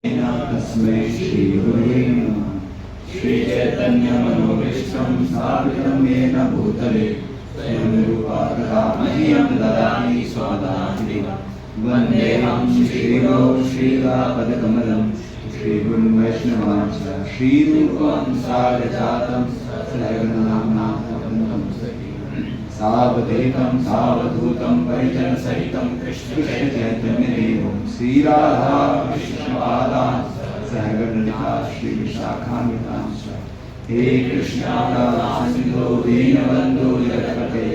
तस्मै श्री गुरुवे नमः। श्री चैतन्य मनोभीष्टं स्थापितं येन भूतले स्वयं रूपा तथा मह्यं ददाति स्वदान्तिकं वन्देऽहं श्रीगुरो श्रीरापदकमलं श्रीगुरुं वैष्णवांश्च श्रीरूपं साग्रजातं सहगणनाम्ना सावधूतं सावधूतं परिजनसहितं कृष्ण चैतन्यदेवं श्रीराधा कृष्णपादान् सहगणलिका श्रीविशाखान्वितांश्च हे कृष्णा सिन्धो दीनबन्धो जगत्पते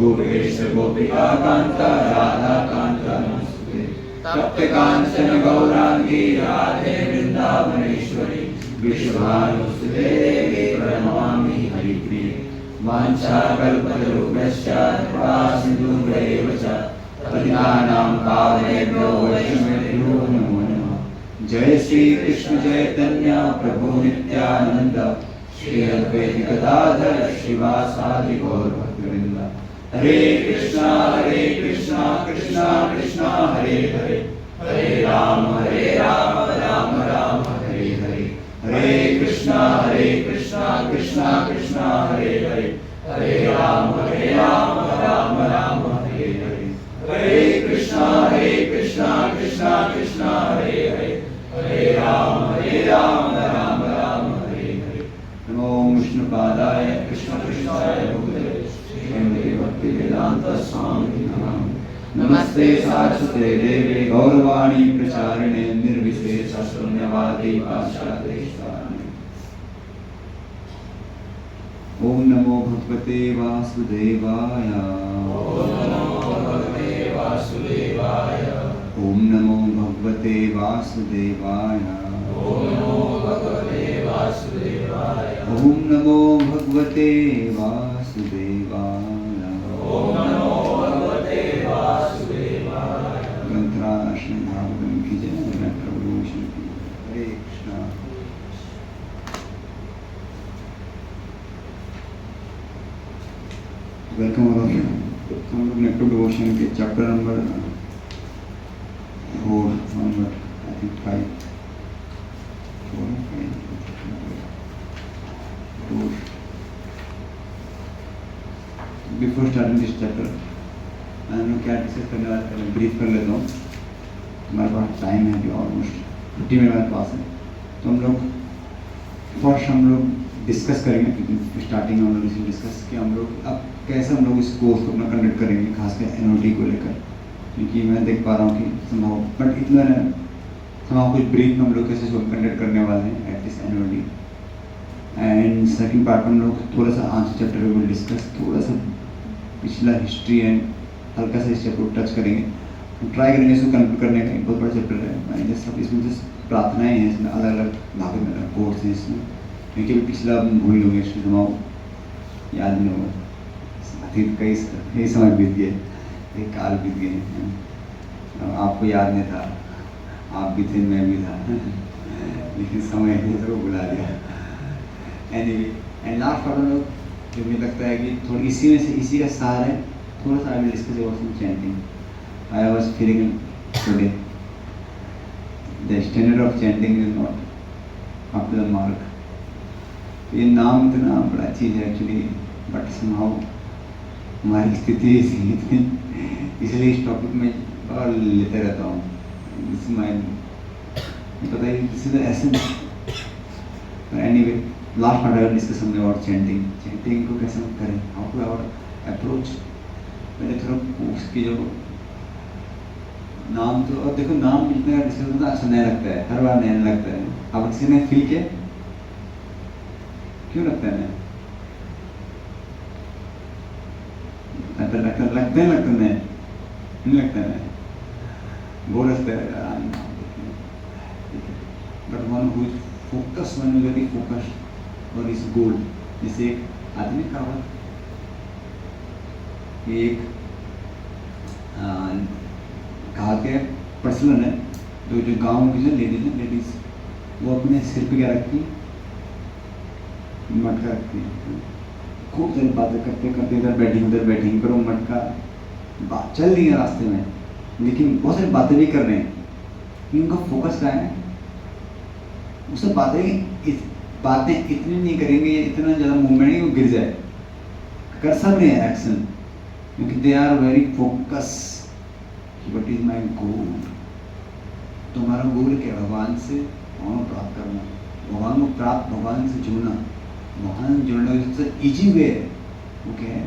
गोपेश गोपिकान्त राधाकान्त नमोस्तुते तप्तकाञ्चन गौराङ्गी राधे वृन्दावनेश्वरी विश्वभानुसुते देवी प्रणमामि हरिप्रिये वाञ्छाकल्पतरुभ्यश्च कृपासिन्धुभ्यैव च पतितानां पावनेभ्यो वैष्णवेभ्यो नमो नमः। जय श्री कृष्ण चैतन्य प्रभु नित्यानंद श्री अद्वैत गदाधर श्रीवासादि गौर भक्तवृंद। हरे कृष्णा कृष्णा कृष्णा हरे हरे हरे राम राम राम हरे हरे। हरे कृष्णा कृष्णा कृष्णा हरे हरे हरे राम राम राम हरे हरे। हरे कृष्णा कृष्णा कृष्णा हरे हरे हरे राम राम राम हरे हरे। नमो विष्णुपादाय कृष्ण कृष्णाय भूतले श्रीमते भक्ति वेदांत स्वामी नमः। नमस्ते सारस्वते देवे गौरवाणी प्रचारिणे निर्विशेष शून्यवादी पाश्चात्येश्वराय। ओम नमो भगवते वासुदेवाय। ओम नमो भगवते वासुदेवाय। ओम नमो भगवते वासुदेवाय। ओम नमो भगवते वासुदेवाय। ओम नमो भगवते वासुदेवाय। ओम नमो भगवते वासुदेवाय। ग्रंथराज श्री भागवतम की जय। प्रभु Shri Hare Krishna. Welcome all of you. हम लोग नेक्स्ट डिवोशन के chapter number 4 number I think 5 before starting this chapter मैं क्या डिस्कस करने वाला है ब्रीफ कर लेता हूँ। हमारे पास टाइम है अभी ऑलमोस्ट 50 मिनट हमारे पास है, तो हम लोग फर्स्ट हम लोग डिस्कस करेंगे क्योंकि स्टार्टिंग में हम लोग इसे डिस्कस कि हम लोग अब कैसे हम लोग इस कोर्स को अपना कंडक्ट करेंगे, खासकर एनओटी को लेकर, क्योंकि मैं देख पा रहा हूँ कि संभव बट इतना संभव कुछ ब्रीफ में हम लोग कैसे इसको कंडक्ट करने वाले हैं at this NOT. And second part में हम लोग थोड़ा सा आज चैप्टर को डिस्कस, थोड़ा सा पिछला हिस्ट्री एंड हल्का सा इस चैप्टर को टच करेंगे। हम ट्राई करेंगे इसको कंप्लीट करने का। एक बहुत बड़ा चैप्टर है, जैसे इसमें जस्ट प्रार्थनाएँ हैं, इसमें अलग अलग भागों में कोर्स हैं इसमें, क्योंकि अभी पिछला भूल लोगे संभव याद नहीं होगा। अतीत कई समय बीत गए, कई काल बीत गए, आपको याद नहीं था, आप भी थे मैं भी था लेकिन समय ने तो बुला दिया। एनीवे एंड लास्ट पार्ट में जो मुझे लगता है कि थोड़ी इसी में से इसी का सार है, थोड़ा सा I will discuss about some chanting. I was feeling today the standard of chanting is not up to the mark. ये नाम इतना बड़ा चीज़ है एक्चुअली, बट समहाउ हमारी स्थिति इतनी, इसलिए इस टॉपिक में और लेते रहता हूँ। पता है this is essence. Anyway last part I discuss about chanting. Chanting को कैसे हम करें, हाउ टू आवर अप्रोच। मैंने थोड़ा उसकी जो नाम तो, और देखो नाम जितना डिस्कस होता है अच्छा नया लगता है, हर बार नया लगता है। अब किसी ने फील किया क्यों लगता है नया? लगता नहीं लगता है वो लगता है। But one who is focus, one is very focused और इज गोल। जैसे एक आदमी का हुआ, एक कहा के पर्सन है, तो जो गाँव की जो लेडीज वो अपने सिर पे क्या रखती, मटका रखती है। खूब सारी बातें करते करते इधर बैठी पर वो मटका बात चल रही है रास्ते में, लेकिन बहुत सारी बातें भी कर रहे हैं। उनका फोकस क्या है? उससे बातें इतनी नहीं करेंगे, इतना ज़्यादा मूवमेंट नहीं वो गिर जाए, कर सब रहे हैं एक्शन, क्योंकि they are very focus. What is my goal? तुम्हारा गोल क्या? भगवान से भगवान को प्राप्त करना, भगवान को प्राप्त, भगवान से जुड़ना। भगवान जुड़ने का सबसे ईजी वे है वो क्या है?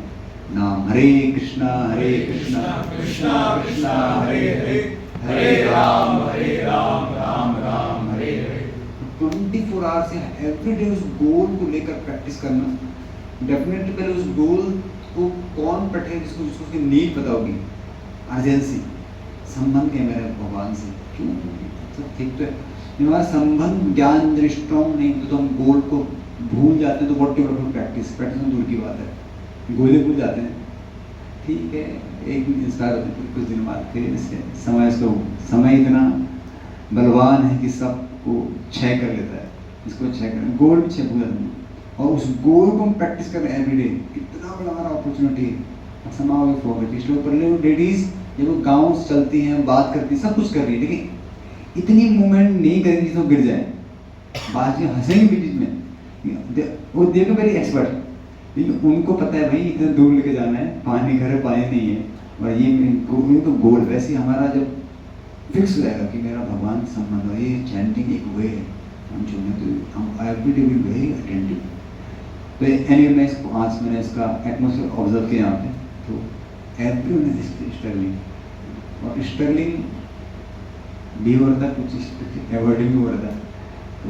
नाम। हरे कृष्णा कृष्णा कृष्णा कृष्णा हरे हरे, हरे राम राम राम हरे हरे। 24 आवर्स या एवरीडे उस गोल को लेकर प्रैक्टिस करना। डेफिनेटली पहले उस गोल को कौन पढ़े जिसको उसकी नीड पता होगी, अर्जेंसी, संबंध है मेरे भगवान से, क्यों सब ठीक तो है। हमारा संबंध ज्ञान स्ट्रॉन्ग नहीं तो हम गोल को भूल जाते हैं, तो व्हाट एवर प्रैक्टिस दूर की बात है, गोले भूल जाते हैं। ठीक है, एक दिन इंस्पायर होते हैं, कुछ दिन बाद फिर इससे समय इतना बलवान है कि सबको क्षय कर लेता है, इसको क्षय कर, गोल भी क्षय भूल जाते हैं। और उस गोल को हम प्रैक्टिस कर रहे हैं एवरीडे, कितना बड़ा हमारा अपॉर्चुनिटी है। समाओ पर लेडीज जब वो गाँव से चलती हैं, बात करती हैं, सब कुछ कर रही है, लेकिन इतनी मूवमेंट नहीं करेंगी तो गिर जाए, बाद में हंसेंगे बीच में। वो देखो वेरी एक्सपर्ट, लेकिन उनको पता है भाई इतना दूर लेके जाना है, पानी घर में पानी नहीं है, और ये तो गोल। वैसे हमारा जब फिक्स हो जाएगा कि मेरा भगवान से संबंध है, ये चैंटिंग एक वे है, हम चुने तो हम एवरीडे विल वेरी अटेंटिव। तो एनीवे मैं इसको आज मैंने इसका एटमोसफियर ऑब्जर्व किया यहाँ पे, तो एवरीवन इज स्ट्रगलिंग, और स्ट्रगलिंग भी हो रहा था, कुछ अवॉइडिंग भी हो रहा था, तो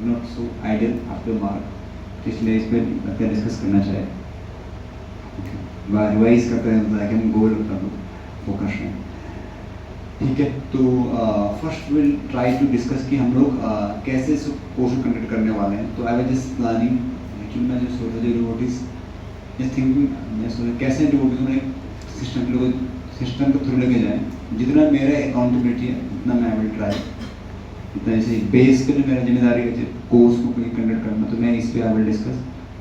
not so ideal after mark, इसलिए इस पर डिस्कस करना चाहिए, रिवाइज करते हैं ताकि हम गोल पर फोकस रहें। ठीक है, तो first will try to discuss कि हम लोग कैसे इस कोर्स को कंडक्ट करने वाले हैं। तो I was just planning, actually मैं जो सोचा जो डिवोटीज जस्ट थिंकिंग, मैं सोचा कैसे डिवोटीज में सिस्टम को थ्रू लेके जाएँ, जितना मेरा अकाउंटेबिलिटी है उतना मैं विल ट्राई, इतना जैसे बेस पे जो मेरा जिम्मेदारी है कोर्स को कंडक्ट करना, तो मैं इस पर आई विल डिस्कस।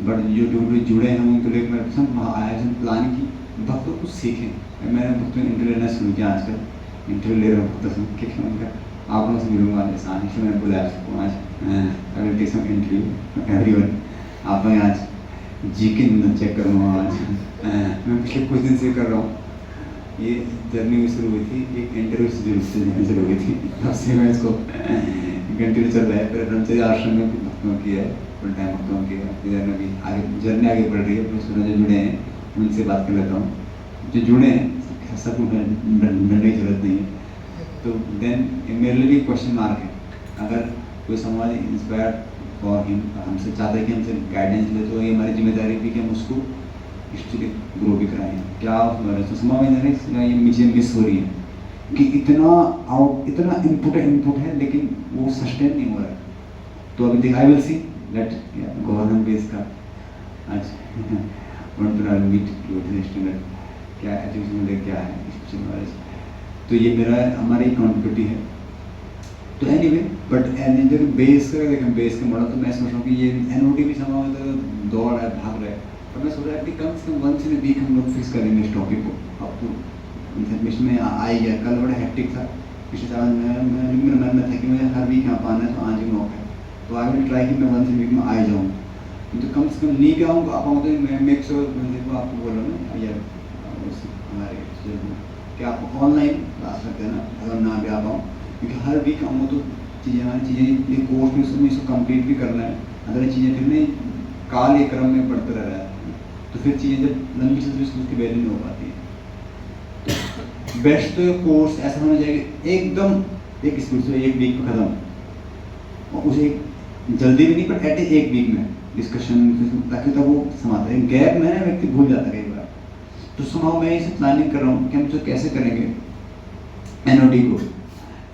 बट जो डिवोटीज जुड़े हैं उनको लेकर मैं सब आयोजन प्लान की, भक्तों कुछ सीखें। मैंने भक्तों इंटरव्यू लेना शुरू किया, आजकल इंटरव्यू ले रहा हूँ भक्तों से, क्या उनका आप लोगों से मिलूंगा, जैसे आने से मैंने बुलाया सबको आज, I will take some interview everyone. आप मैं आज जी के चेक करूँगा आज, मैं पिछले कुछ दिन से कर रहा हूँ, ये जर्नी भी शुरू हुई थी एक इंटरव्यू से शुरू हुई थी, तब से मैं इसको कंटिन्यू चल रहा है। फिर ब्रह्मचर्य आश्रम में भी भक्तों की है, फुल टाइम भक्तों की है, इधर में भी आगे जर्नी आगे बढ़ रही है। फिर सुना जो जुड़े हैं उनसे बात कर लेता हूँ, जो जुड़े हैं सब ढूंढने की जरूरत नहीं है। तो देन मेरे लिए भी क्वेश्चन मार्क है, अगर कोई समाज इंस्पायर्ड फॉर हिम, हमसे चाहता है कि हमसे गाइडेंस ले, तो ये हमारी जिम्मेदारी भी कि हम उसको इसलिए ग्रो भी कराएं। क्या तो समाज में ये मुझे मिस हो रही है कि इतना इनपुट है लेकिन वो सस्टेन नहीं हो रहा है। तो अभी I will see let government base का आज क्या एजुकेशन क्या है, तो ये मेरा हमारी अकाउंटेबिलिटी है। तो एनीवे बट जब बेस का देखें, बेस का मॉडल, तो मैं सोच रहा हूँ कि ये एनओटी भी समाज में दौड़ है, भाग रहा है, और मैं सोच रहा है कि कम से कम वंस इन वीक हम लोग फिक्स करेंगे इस टॉपिक को। अब तो इन्फॉर्मेशन में आ ही गया, कल बड़ा हेक्टिक था, पिछले साल मेरा मन में था कि मुझे हर वीक यहाँ पाना है, तो आज ही मौका है, तो आई विल ट्राई कि मैं वंस इन वीक में आ ही जाऊँ। तो कम से कम नहीं भी आऊँगा, आप आऊँ तो मैं मेक श्योर देखो आपको बोल रहा हूँ ना, या हमारे क्या आप ऑनलाइन क्लास रखते हैं ना, अगर ना भी आ पाऊँ, क्योंकि हर वीक आऊँ तो चीज़ें ये कोर्स में इसको कंप्लीट भी करना है, अदर चीज़ें फिर नहीं काल एक क्रम में बढ़ते रह रहा है, तो फिर चीज़ें जब लंबी चलती है उसकी वैल्यू नहीं हो पाती है। तो बेस्ट कोर्स ऐसा होना चाहिए एकदम एक स्पीड से एक वीक में ख़त्म, और उसे जल्दी भी नहीं पर एट एक वीक में डिस्कशन, ताकि तब वो समाता है। गैप में ना व्यक्ति भूल जाता है कई बार, तो सुनाओ मैं इसे प्लानिंग कर रहा हूँ कि हम इसे कैसे करेंगे एनओडी को।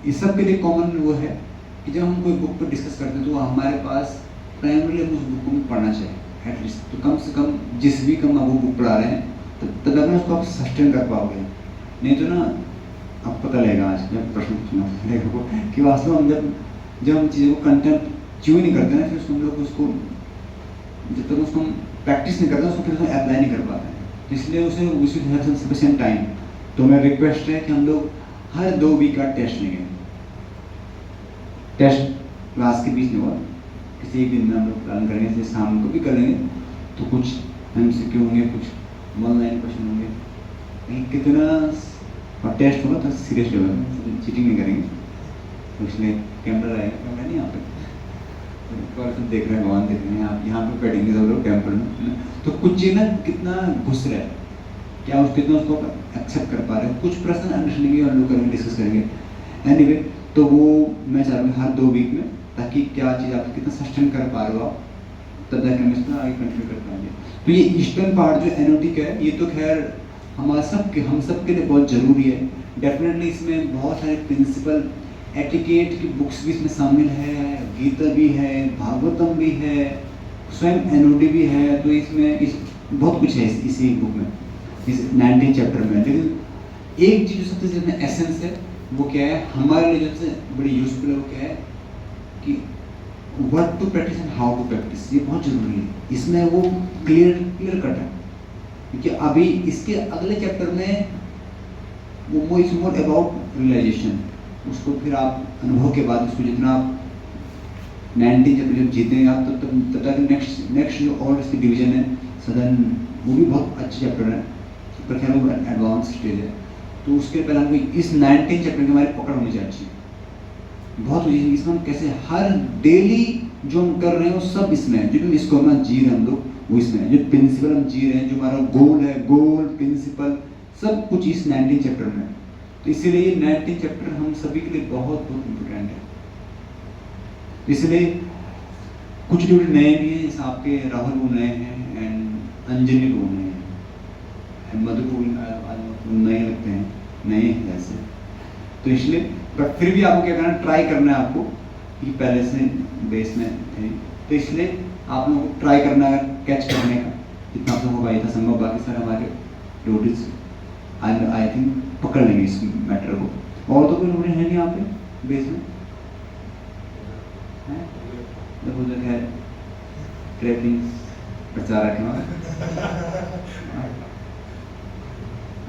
इस सब के लिए कॉमन वो है कि जब हम कोई बुक पर डिस्कस करते हैं तो हमारे पास प्राइमरीली उस बुक को पढ़ना चाहिए एटलीस्ट, तो कम से कम जिस भी कम आप वो बुक पढ़ा रहे हैं तब तक उसको आप सस्टेन कर पाओगे। नहीं तो ना अब पता लगेगा, आज जब प्रश्न पूछना कि वास्तव में जब हम चीज़ों को कंटेंट च्यू नहीं करते ना, फिर उसको हम लोग उसको जब तक उसको हम प्रैक्टिस नहीं करते उसको फिर उसको अप्लाई नहीं कर पाते हैं, इसलिए उसे सफिशिएंट टाइम। तो मेरा रिक्वेस्ट है कि हम लोग हर 2 वीक का टेस्ट लेंगे, टेस्ट क्लास के बीच में हुआ, किसी एक दिन में हम लोग प्लान करेंगे, जैसे शाम को भी करेंगे, तो कुछ MCQ होंगे, कुछ ऑनलाइन क्वेश्चन होंगे, कहीं कितना और टेस्ट होगा तो सीरियस लेवल में, चीटिंग नहीं करेंगे। तो इसलिए कैमरा रहेगा, कैमरा नहीं यहाँ पे तो देख रहे हैं, भगवान देख रहे हैं, आप यहाँ पे बैठेंगे सब लोग टेम्पल में, तो कुछ चीज़ ना कितना घुस रहा है, क्या उस कितना उसको एक्सेप्ट कर पा रहे हैं, कुछ प्रश्न अंडरस्टैंडिंग हम लोग करेंगे, डिस्कस करेंगे। एनीवे तो वो मैं चाह रहा हूँ हर 2 वीक में, ताकि क्या चीज़ आप कितना सस्टेन कर पा रहे हो आप, तब जाकर हम इसमें आगे कंटिन्यू कर पाएंगे। तो ये ईस्टर्न पार्ट जो एनओटी का है, ये तो खैर हमारा हम सब के लिए बहुत ज़रूरी है। डेफिनेटली इसमें बहुत सारे प्रिंसिपल एटिकेट की बुक्स भी इसमें शामिल है, गीता भी है, भागवतम भी है, स्वयं एनओडी भी है, तो इसमें बहुत कुछ है इसी बुक में, इस 19 चैप्टर में। लेकिन एक चीज़ जो सबसे ज़्यादा एसेंस है वो क्या है, हमारे लिए सबसे बड़ी यूजफुल है, वो क्या है कि what to practice and how to practice, ये बहुत ज़रूरी है। इसमें वो क्लियर कट है, क्योंकि अभी इसके अगले चैप्टर में वो इज मोर अबाउट रियलाइजेशन, उसको फिर आप अनुभव के बाद उसको जितना आप 19 जब जीतेंगे आप तब तक नेक्स्ट जो और इसकी डिवीजन है सदन, वो भी बहुत अच्छे चैप्टर है, पर खैर वो एडवांस स्टेज है। तो उसके पहले हमको इस 19 चैप्टर की हमारी पकड़ होनी चाहिए अच्छी, बहुत हुई इसमें हम कैसे हर डेली जो हम कर रहे हैं वो सब इसमें है, जो भी इसको हम जी रहे हैं हम लोग वो इसमें है, जो प्रिंसिपल हम जी रहे हैं, जो हमारा गोल है, गोल प्रिंसिपल सब कुछ इस 19 चैप्टर में है। तो इसीलिए ये 19 चैप्टर हम सभी के लिए बहुत बहुत इम्पोर्टेंट है। इसलिए कुछ लोग नए भी हैं, जैसे आपके राहुल वो नए हैं एंड अंजलि वो नए हैं, मधु को नए लगते हैं, नए हैं ऐसे। तो इसलिए बट फिर भी आपको क्या करना है, ट्राई करना है आपको, कि पहले से बेस में थे, तो इसलिए आप लोगों को ट्राई करना है कैच करने का जितना आप लोगों को भाई था संभव। बाकी सारे हमारे रोटीज आई थिंक पकड़ लेंगे इस मैटर को। और तो कोई रोटी है नहीं यहाँ पे बेस में है, देखो जो है ट्रेवलिंग बचा रखे हैं।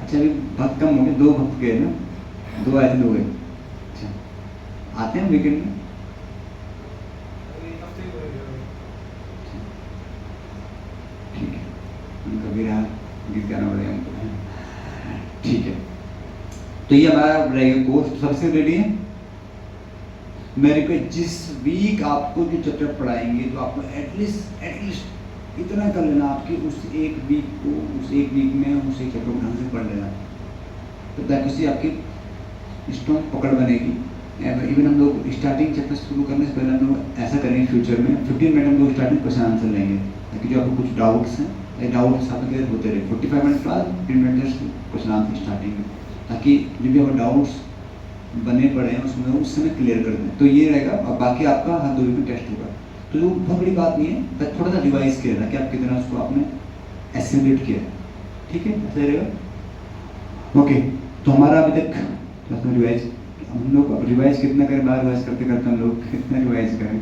अच्छा अभी भक्त कम हो गए, 2 भक्त गए ना, 2 आए थे 2 गए। अच्छा आते हैं वीकेंड में, ठीक है, उनका भी रहा गीत गाना पड़ेगा हमको, ठीक है। तो ये हमारा रहेगा कोर्स, सबसे रेडी है। मेरे को जिस वीक आपको जो चैप्टर पढ़ाएंगे तो आपको एटलीस्ट इतना कर लेना, आपकी उस एक वीक को उस एक वीक में उस एक चैप्टर को ढंग से पढ़ लेना, तो ताकि उससे आपकी स्ट्रॉन्ग पकड़ बनेगी। इवन हम लोग स्टार्टिंग चैप्टर शुरू करने से पहले हम लोग ऐसा करेंगे फ्यूचर में 15 मिनट हम लोग स्टार्टिंग क्वेश्चन आंसर लेंगे, ताकि जो आपको कुछ डाउट्स हैं डाउट्स आपके क्लियर होते रहे। 45 मिनट बाद 15 मिनट क्वेश्चन आंसर स्टार्टिंग में, ताकि जो भी आपको डाउट्स बने पड़े हैं उसमें उस समय क्लियर कर दें। तो ये रहेगा, और बाकी आपका हर 2 वीक में टेस्ट होगा। तो वो बहुत बड़ी बात नहीं है, बस थोड़ा सा रिवाइज किया था कि आप कितना उसको आपने एसिमुलेट किया, ठीक है, ऐसा रहेगा। ओके, तो हमारा अभी तक रिवाइज, हम लोग रिवाइज कितना करें, बार रिवाइज करते करते हम लोग कितना रिवाइज करें।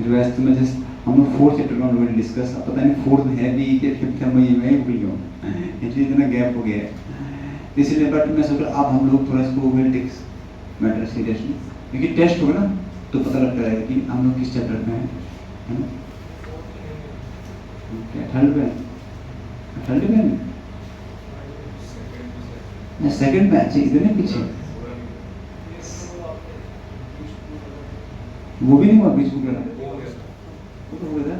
रिवाइज तो मैं जस्ट हम लोग 4th चैप्टर में हम लोगों ने डिस्कस, अब पता नहीं 4th है भी कि 5th है, मैं भूल गया हूँ, इसलिए इतना गैप हो गया है। इसलिए बट मैं सोच रहा अब हम लोग थोड़ा इसको विल टेक मैटर सीरियसली, क्योंकि टेस्ट होगा ना तो पता लगता रहेगा कि हम लोग किस चैप्टर में हैं, है ना। क्या 3rd में, 3rd में सेकंड बैच है, इधर पीछे वो भी नहीं हुआ, बीच में वो तो हो गया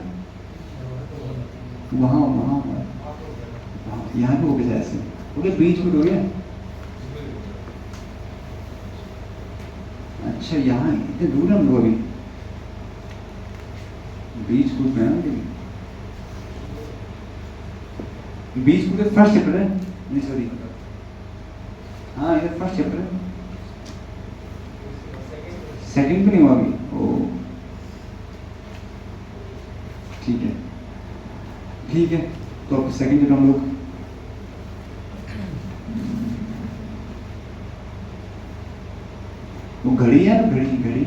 वहाँ वहाँ यहाँ पे हो गया ऐसे हो गया, बीच में हो गया। अच्छा यहाँ इतने दूर हम लोग अभी बीच कूद में है, बीच कूद फर्स्ट चैप्टर है, नहीं सॉरी, हाँ इधर फर्स्ट चैप्टर है, सेकंड भी नहीं हुआ अभी। ओ ठीक है, ठीक है, तो अब सेकंड चैप्टर हम लोग वो घड़ी है ना, घड़ी घड़ी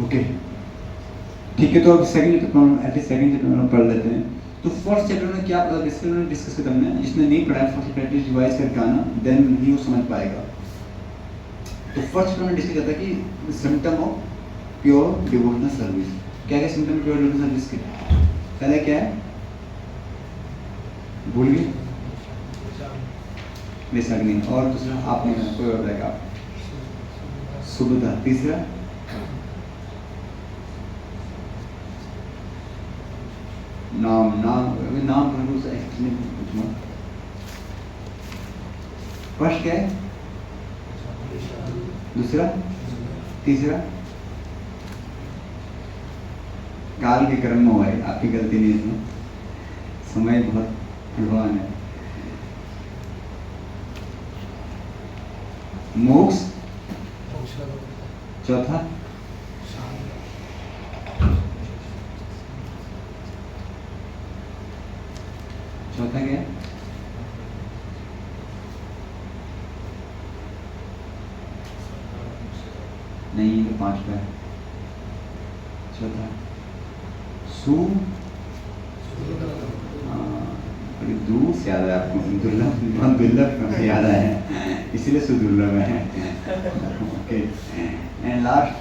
ओके। ठीक है, तो अब second chapter at least second chapter में पढ़ लेते हैं। तो फर्स्ट चैप्टर में क्या पता डिस्कस करते हैं, जिसने नहीं पढ़ा है फर्स्ट चैप्टर रिवाइज करके आना, देन ही वो समझ पाएगा। तो फर्स्ट चैप्टर में डिस्कस करता है कि symptom of pure devotional service. क्या क्या सिम्टम प्योर डिवोशनल सर्विस के? पहले क्या है, भूल गए? वैसाग्नि। और दूसरा आपने कोई और रहेगा, सुबुधा। तीसरा नाम नाम से पूछूंगा। फर्स्ट क्या है, दूसरा, तीसरा काल के कर्म में हुआ है, आपकी गलती नहीं है इसमें, समय बहुत बलवान है। मोक्ष चौथा, चौथा क्या है? नहीं, तो पांचवा है। चौथा सु, बड़ी दूर से याद है आपको, दुर्लभ, बहुत दुर्लभ याद आया है, इसीलिए सुदुर्लभ है। Okay, and last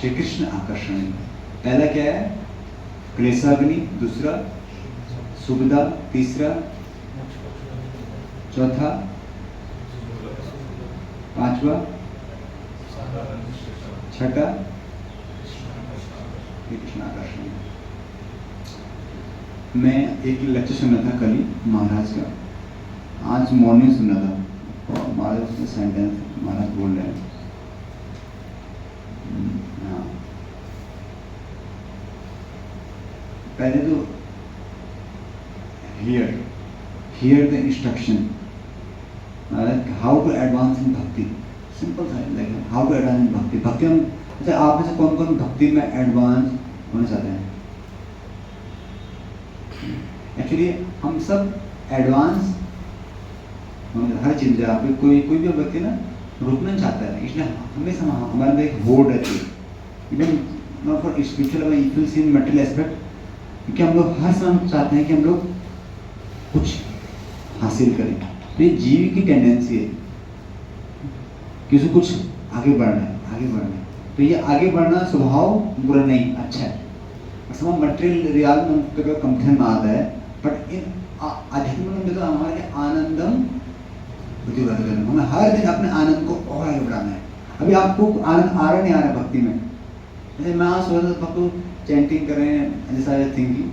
Shri Krishna आकर्षण। पहला क्या है, क्लेशाग्नि। दूसरा सुविधा। तीसरा, चौथा, पांचवा, छठा कृष्ण आकर्षण। मैं एक लेक्चर सुना था कल ही महाराज का, आज मॉर्निंग सुना था, और महाराज उसमें सेंटेंस महाराज बोल रहे हैं, हाँ, पहले तो hear the instruction, how to advance in bhakti. Simple था, like how to advance in bhakti. भक्ति हम, अच्छा आप में से कौन कौन भक्ति में एडवांस होना चाहते हैं? एक्चुअली हम सब एडवांस हर चीज में, आप कोई भी व्यक्ति ना रुकना चाहता है, इसलिए हमेशा हमारे अंदर एक होड़ रहती है, even not for spiritual, if you see in material aspect, क्योंकि हम लोग हर समय चाहते हैं कि हम लोग कुछ हासिल करें। तो ये जीव की टेंडेंसी है कि उसे कुछ आगे बढ़ना है। तो ये आगे बढ़ना स्वभाव बुरा नहीं, अच्छा है। सब मटेरियल रियाल में कभी कंपन में आता है, बट इन आध्यात्मिक में तो हमारे आनंदम बुद्धिवर्धन, हमें हर दिन अपने आनंद को और आगे बढ़ाना है। अभी आपको आनंद आ रहा नहीं आ रहा भक्ति में, जैसे मैं आज सोच रहा था चैंटिंग कर रहे हैं, जैसा थिंकिंग,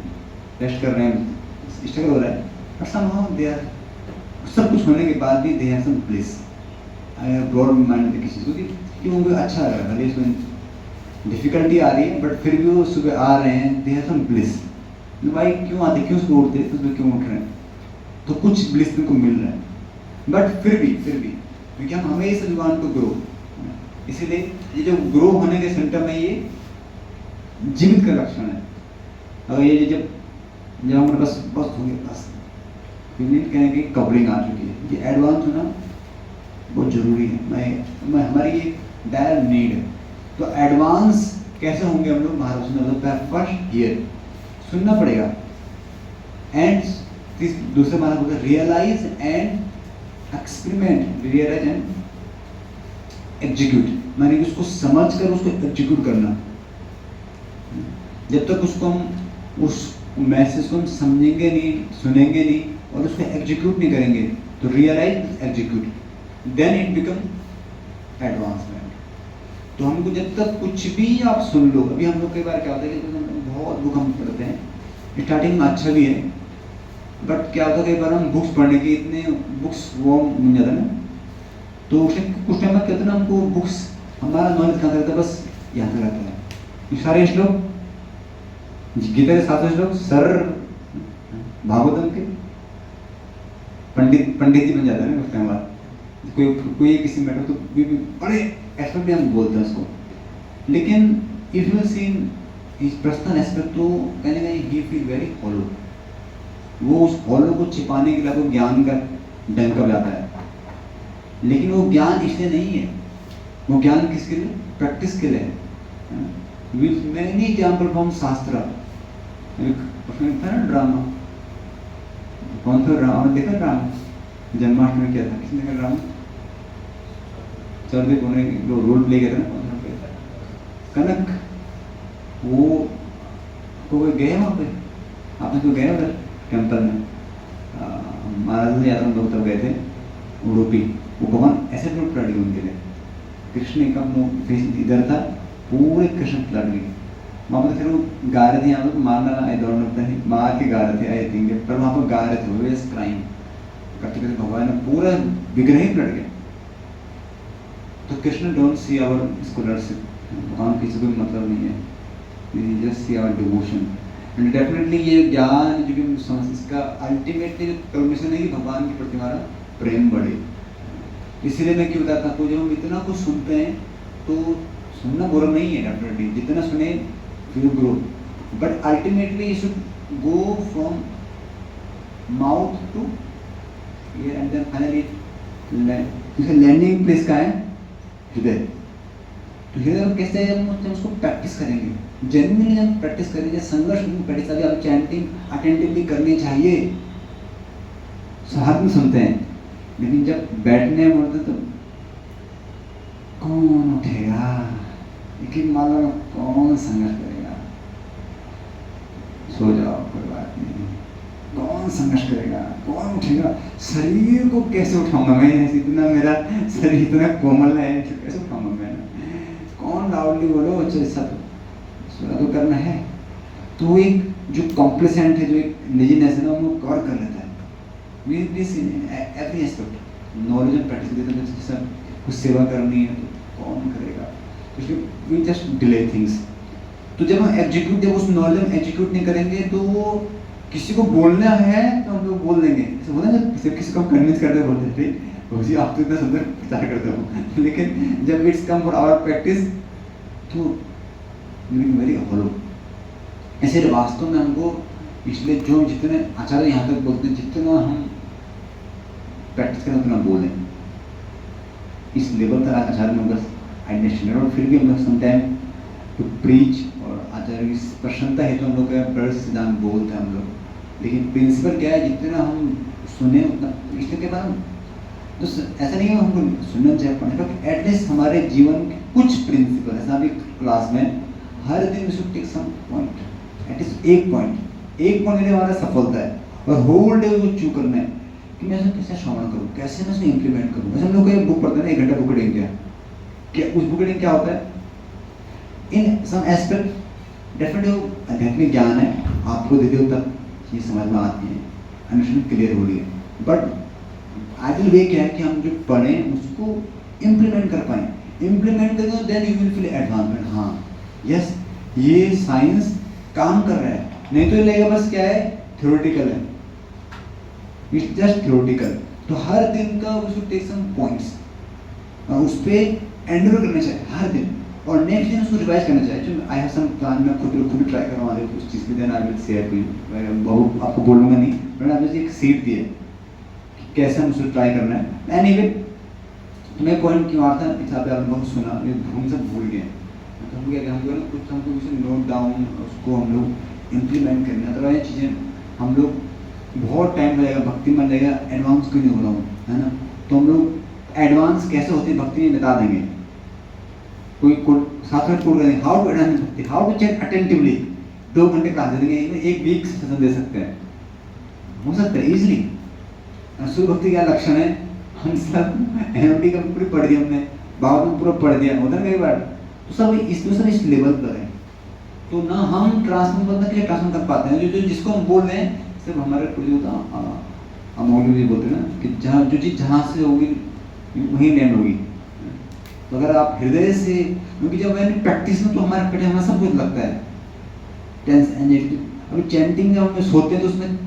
रेस्ट कर रहे हैं, स्ट्रगल हो रहा है, बट समहाउ दे आर, सब कुछ होने के बाद भी they have some bliss. Broad mind में किसी चीज़ कि उनको अच्छा लग रहा है, भले इसमें डिफिकल्टी आ रही है, बट फिर भी वो सुबह आ रहे हैं, दे हैव सम ब्लिस। भाई क्यों आते, क्यों सुबह उठते, सुबह क्यों उठ रहे हैं, तो कुछ ब्लिस उनको मिल रहा है। बट फिर भी क्योंकि हम हमेशा वी वांट टू ग्रो, इसीलिए ये जो ग्रो होने के सिम्टम है, ये जीवित का लक्षण है। अगर ये जब हमारे पास बस हो गया, बस कहने की कवरिंग आ चुकी है, ये एडवांस होना बहुत जरूरी है। मैं हमारी ये डायर नीड है। तो एडवांस कैसे होंगे हम लोग? महाराज सुनना, फर्स्ट हियर सुनना पड़ेगा, एंड दूसरे महाराज बोलते realise and experiment, realise and execute, माने कि उसको समझ कर उसको एग्जीक्यूट करना। जब तक उसको हम उस मैसेज को हम समझेंगे नहीं, सुनेंगे नहीं और उसको एग्जीक्यूट नहीं करेंगे, तो realise execute, then it become advancement. तो हमको जब तक कुछ भी आप सुन लो, अभी हम लोग कई बार क्या होता है कि बहुत बुक हम पढ़ते हैं, स्टार्टिंग में अच्छा भी है, बट क्या होता है कई बार हम बुक्स पढ़ने की इतने बुक्स वो मिल जाता है ना, तो उसे कुछ टाइम बाद कहते हैं ना, हमको बुक्स हमारा नॉलेज कहाँ रहता है, बस यहाँ तक रहता है। सारे श्लोक गीता के 7 श्लोक सर भागवतम के पंडित जी बन जाता है ना कुछ टाइम बाद। कोई किसी मैटर तो बड़े एक्सपर्ट भी हम बोलते हैं उसको, लेकिन इफ यू सी इस पर्सनल एस्पेक्ट, तो कहने का ही फील वेरी हॉलो। वो उस हॉलो को छिपाने के लिए आपको ज्ञान का डंका बजाता है, लेकिन वो ज्ञान इसलिए नहीं है, वो ज्ञान किसके लिए? प्रैक्टिस के लिए। with many example from शास्त्र। एक उसमें था ना ड्रामा, कौन था ड्रामा, आपने देखा ड्रामा जन्माष्टमी क्या था, किसने देखा ड्रामा? चौधरी कोने जो रोल प्ले कर रहे हैं, कौन सा प्ले था? कनक। वो कोई गए वहाँ पे, आपने तो गए उधर टेम्पल में, महाराज यात्रा लोग तब गए थे उडुपी। वो भगवान ऐसे लोग पलट गए उनके लिए, कृष्ण का मुंह फेस इधर था, पूरे कृष्ण पलट गए वहाँ पर। फिर वो गा रहे थे, यहाँ पर मारना आई डोंट नो नहीं, मार के गा रहे थे आई थिंक, पर वहाँ पर गा रहे थे वो इस क्राइम करते करते भगवान ने पूरा विग्रह ही पलट गया। तो Krishna don't see our scholarship, भगवान किसी को मतलब नहीं है, just see our devotion. And definitely ये ज्ञान जो कि समझ, इसका अल्टीमेटली जो कल्मिनेशन है कि भगवान के प्रति हमारा प्रेम बढ़े। इसीलिए मैं क्यों बताता हूँ, जब हम इतना कुछ सुनते हैं तो सुनना बुरा नहीं है, डेफिनेटली जितना सुने will grow, but ultimately you should go from mouth to ear and then finally landing place का है हृदय। तो हृदय कैसे है, जब उसको प्रैक्टिस करेंगे, जेन्युइनली जब प्रैक्टिस करेंगे, संघर्ष में प्रैक्टिस अभी आप चैंटिंग अटेंटिवली करनी चाहिए, हाथ में सुनते हैं, लेकिन जब बैठने बोलते तो कौन उठेगा, लेकिन मालूम कौन संघर्ष करेगा, सो जाओ कोई बात नहीं, कौन संघर्ष करेगा, कौन उठेगा, शरीर को कैसे उठाऊंगा मैं, इतना मेरा शरीर इतना कोमल है, कैसे उठाऊंगा मैं, कौन लाउडली बोलो, अच्छा सब तो करना है। तो एक जो कॉम्प्लेसेंट है, जो एक निजीनेस है ना, वो कवर कर लेता है every aspect. Knowledge and practice देते हैं, जैसे कुछ सेवा करनी है तो कौन करेगा, इसलिए वी जस्ट डिले थिंग्स। तो जब हम एग्जीक्यूट, जब उस नॉलेज में एग्जीक्यूट नहीं करेंगे तो किसी को बोलना है तो हम लोग बोल देंगे, ऐसे होता है ना, किसी को कन्विंस करते बोलते थे जी आप तो इतना सुंदर प्रचार करते हो, लेकिन जब it's come for our practice तो वेरी हॉलो। ऐसे वास्तव में हमको, इसलिए जो जितने आचार्य यहाँ तक बोलते हैं, जितना हम प्रैक्टिस करें उतना बोलें, इस लेवल तक आचार्य में बस अंडरस्टैंड। और फिर भी हम लोग समटाइम टू प्रीच, और आचार्य की प्रसन्नता है तो हम लोग बड़े सिद्धांत बोलते हैं हम लोग, लेकिन प्रिंसिपल क्या है, जितना हम सुने उतना, इसलिए के बाद तो ऐसा नहीं है हमको सुनना चाहिए पढ़ने का, एटलीस्ट हमारे जीवन के कुछ प्रिंसिपल, ऐसा अभी क्लास में हर दिन should take some point, at least एक पॉइंट मेरे हमारा सफलता है, और होल डे वो चू करना है कि मैं कैसे श्रवण करूँ, कैसे मैं इसे इम्प्लीमेंट करूँ। ऐसे हम लोग एक बुक पढ़ते हैं ना, 1 घंटा बुक रीडिंग क्या उस बुक रीडिंग क्या होता है, इन सम एस्पेक्ट डेफिनेटली वो आध्यात्मिक ज्ञान है, आपको धीरे धीरे तक ये समझ में आती है, अंडरस्टैंडिंग क्लियर हो रही है, बट आइडियल वे क्या है कि हम जो पढ़ें उसको इम्प्लीमेंट कर पाएँ, इम्प्लीमेंट करेंगे then you will feel advancement, हाँ यस ये साइंस काम कर रहा है, नहीं तो ये लगेगा बस क्या है, थ्योरेटिकल है, इट्स जस्ट थ्योरेटिकल। तो हर दिन का we should take some points, उस पर एंडोर करना चाहिए हर दिन, और नेक्स्ट दिन उसको रिवाइज करना चाहिए। आई हैव सम प्लान, मैं खुद ट्राई करने वाले कुछ चीज़ भी, then I will share to you, बहुत आपको बोलूँगा नहीं, मैंने आपको एक सीट दी है कि कैसे हम उसको ट्राई करना है। एनीवे मैं पॉइंट क्यों आता है, हिसाब से आपने बहुत सुना, हम सब भूल गए, तो हम क्या हमको ना कुछ हमको उसे नोट डाउन, उसको हम लोग इम्प्लीमेंट करना, तो ये चीज़ें हम लोग बहुत टाइम लगेगा, भक्ति में लगेगा, एडवांस क्यों नहीं हो रहा हूँ, है ना। तो हम लोग एडवांस कैसे होती है भक्ति में बता देंगे, कोई साथ में कोड करेंगे, हाउ टू एडवांस भक्ति, हाउ टू चेक अटेंटिवली, 2 घंटे क्लास दे देंगे, एक वीक सेशन दे सकते हैं, हो सकता है इजिली। शुभ भक्ति क्या लक्षण है, हम सब एमडी का पूरी पढ़ दिया हमने, बाबा में पूरा पढ़ दिया, होता है कई बार, तो सब इस लेवल पर है, तो ना हम ट्रांसफर कर पाते हैं, जो जिसको हम बोल रहे हैं सिर्फ हमारे मौलवी भी बोलते हैं ना कि जहाँ जो चीज़ जहाँ से होगी वहीं लैंड होगी। तो अगर आप हृदय से, क्योंकि जब मैंने प्रैक्टिस में तो हमारे पेट हमें सब कुछ लगता है, टेंस एंजाइटी, अभी चैंटिंग जब हम सोते हैं तो उसमें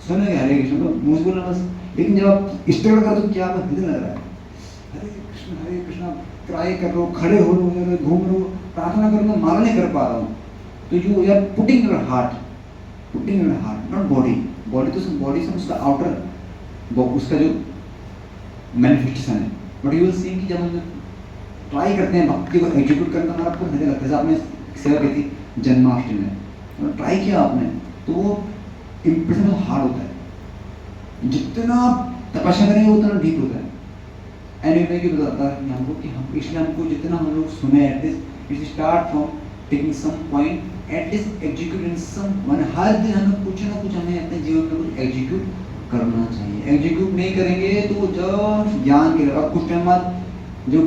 सुनेंगे हरे कृष्ण तो मुँह से बोलना बस, लेकिन जब आप स्ट्रगल कर तो क्या हृदय लग रहा है, हरे कृष्ण ट्राई कर लो, खड़े हो लो, घूम लो, प्रार्थना कर लो, माला नहीं कर पा रहा हूँ, तो you are putting your heart, not body तो बॉडी से उसका आउटर उसका जो मैनिफेस्टेशन है, बट यू विल सी कि जब हम ट्राई करते हैं भक्ति को एग्जीक्यूट करने का, हमारा खुद नहीं लगता। जैसे आपने सेवा की थी जन्माष्टमी में, तो ट्राई किया आपने, तो वो इम्प्रेशन बहुत हार्ड होता है। जितना तपस्या करेंगे उतना डीप होता है। एनीवे की बताता है हमको कि हम इसलिए हमको जितना हम लोग सुने at least it start from taking some point at least execute in someone. हर दिन हमें कुछ ना कुछ हमें अपने जीवन में कुछ एग्जीक्यूट करना चाहिए। एग्जीक्यूट नहीं करेंगे तो जब ज्ञान के और कुछ टाइम बाद जो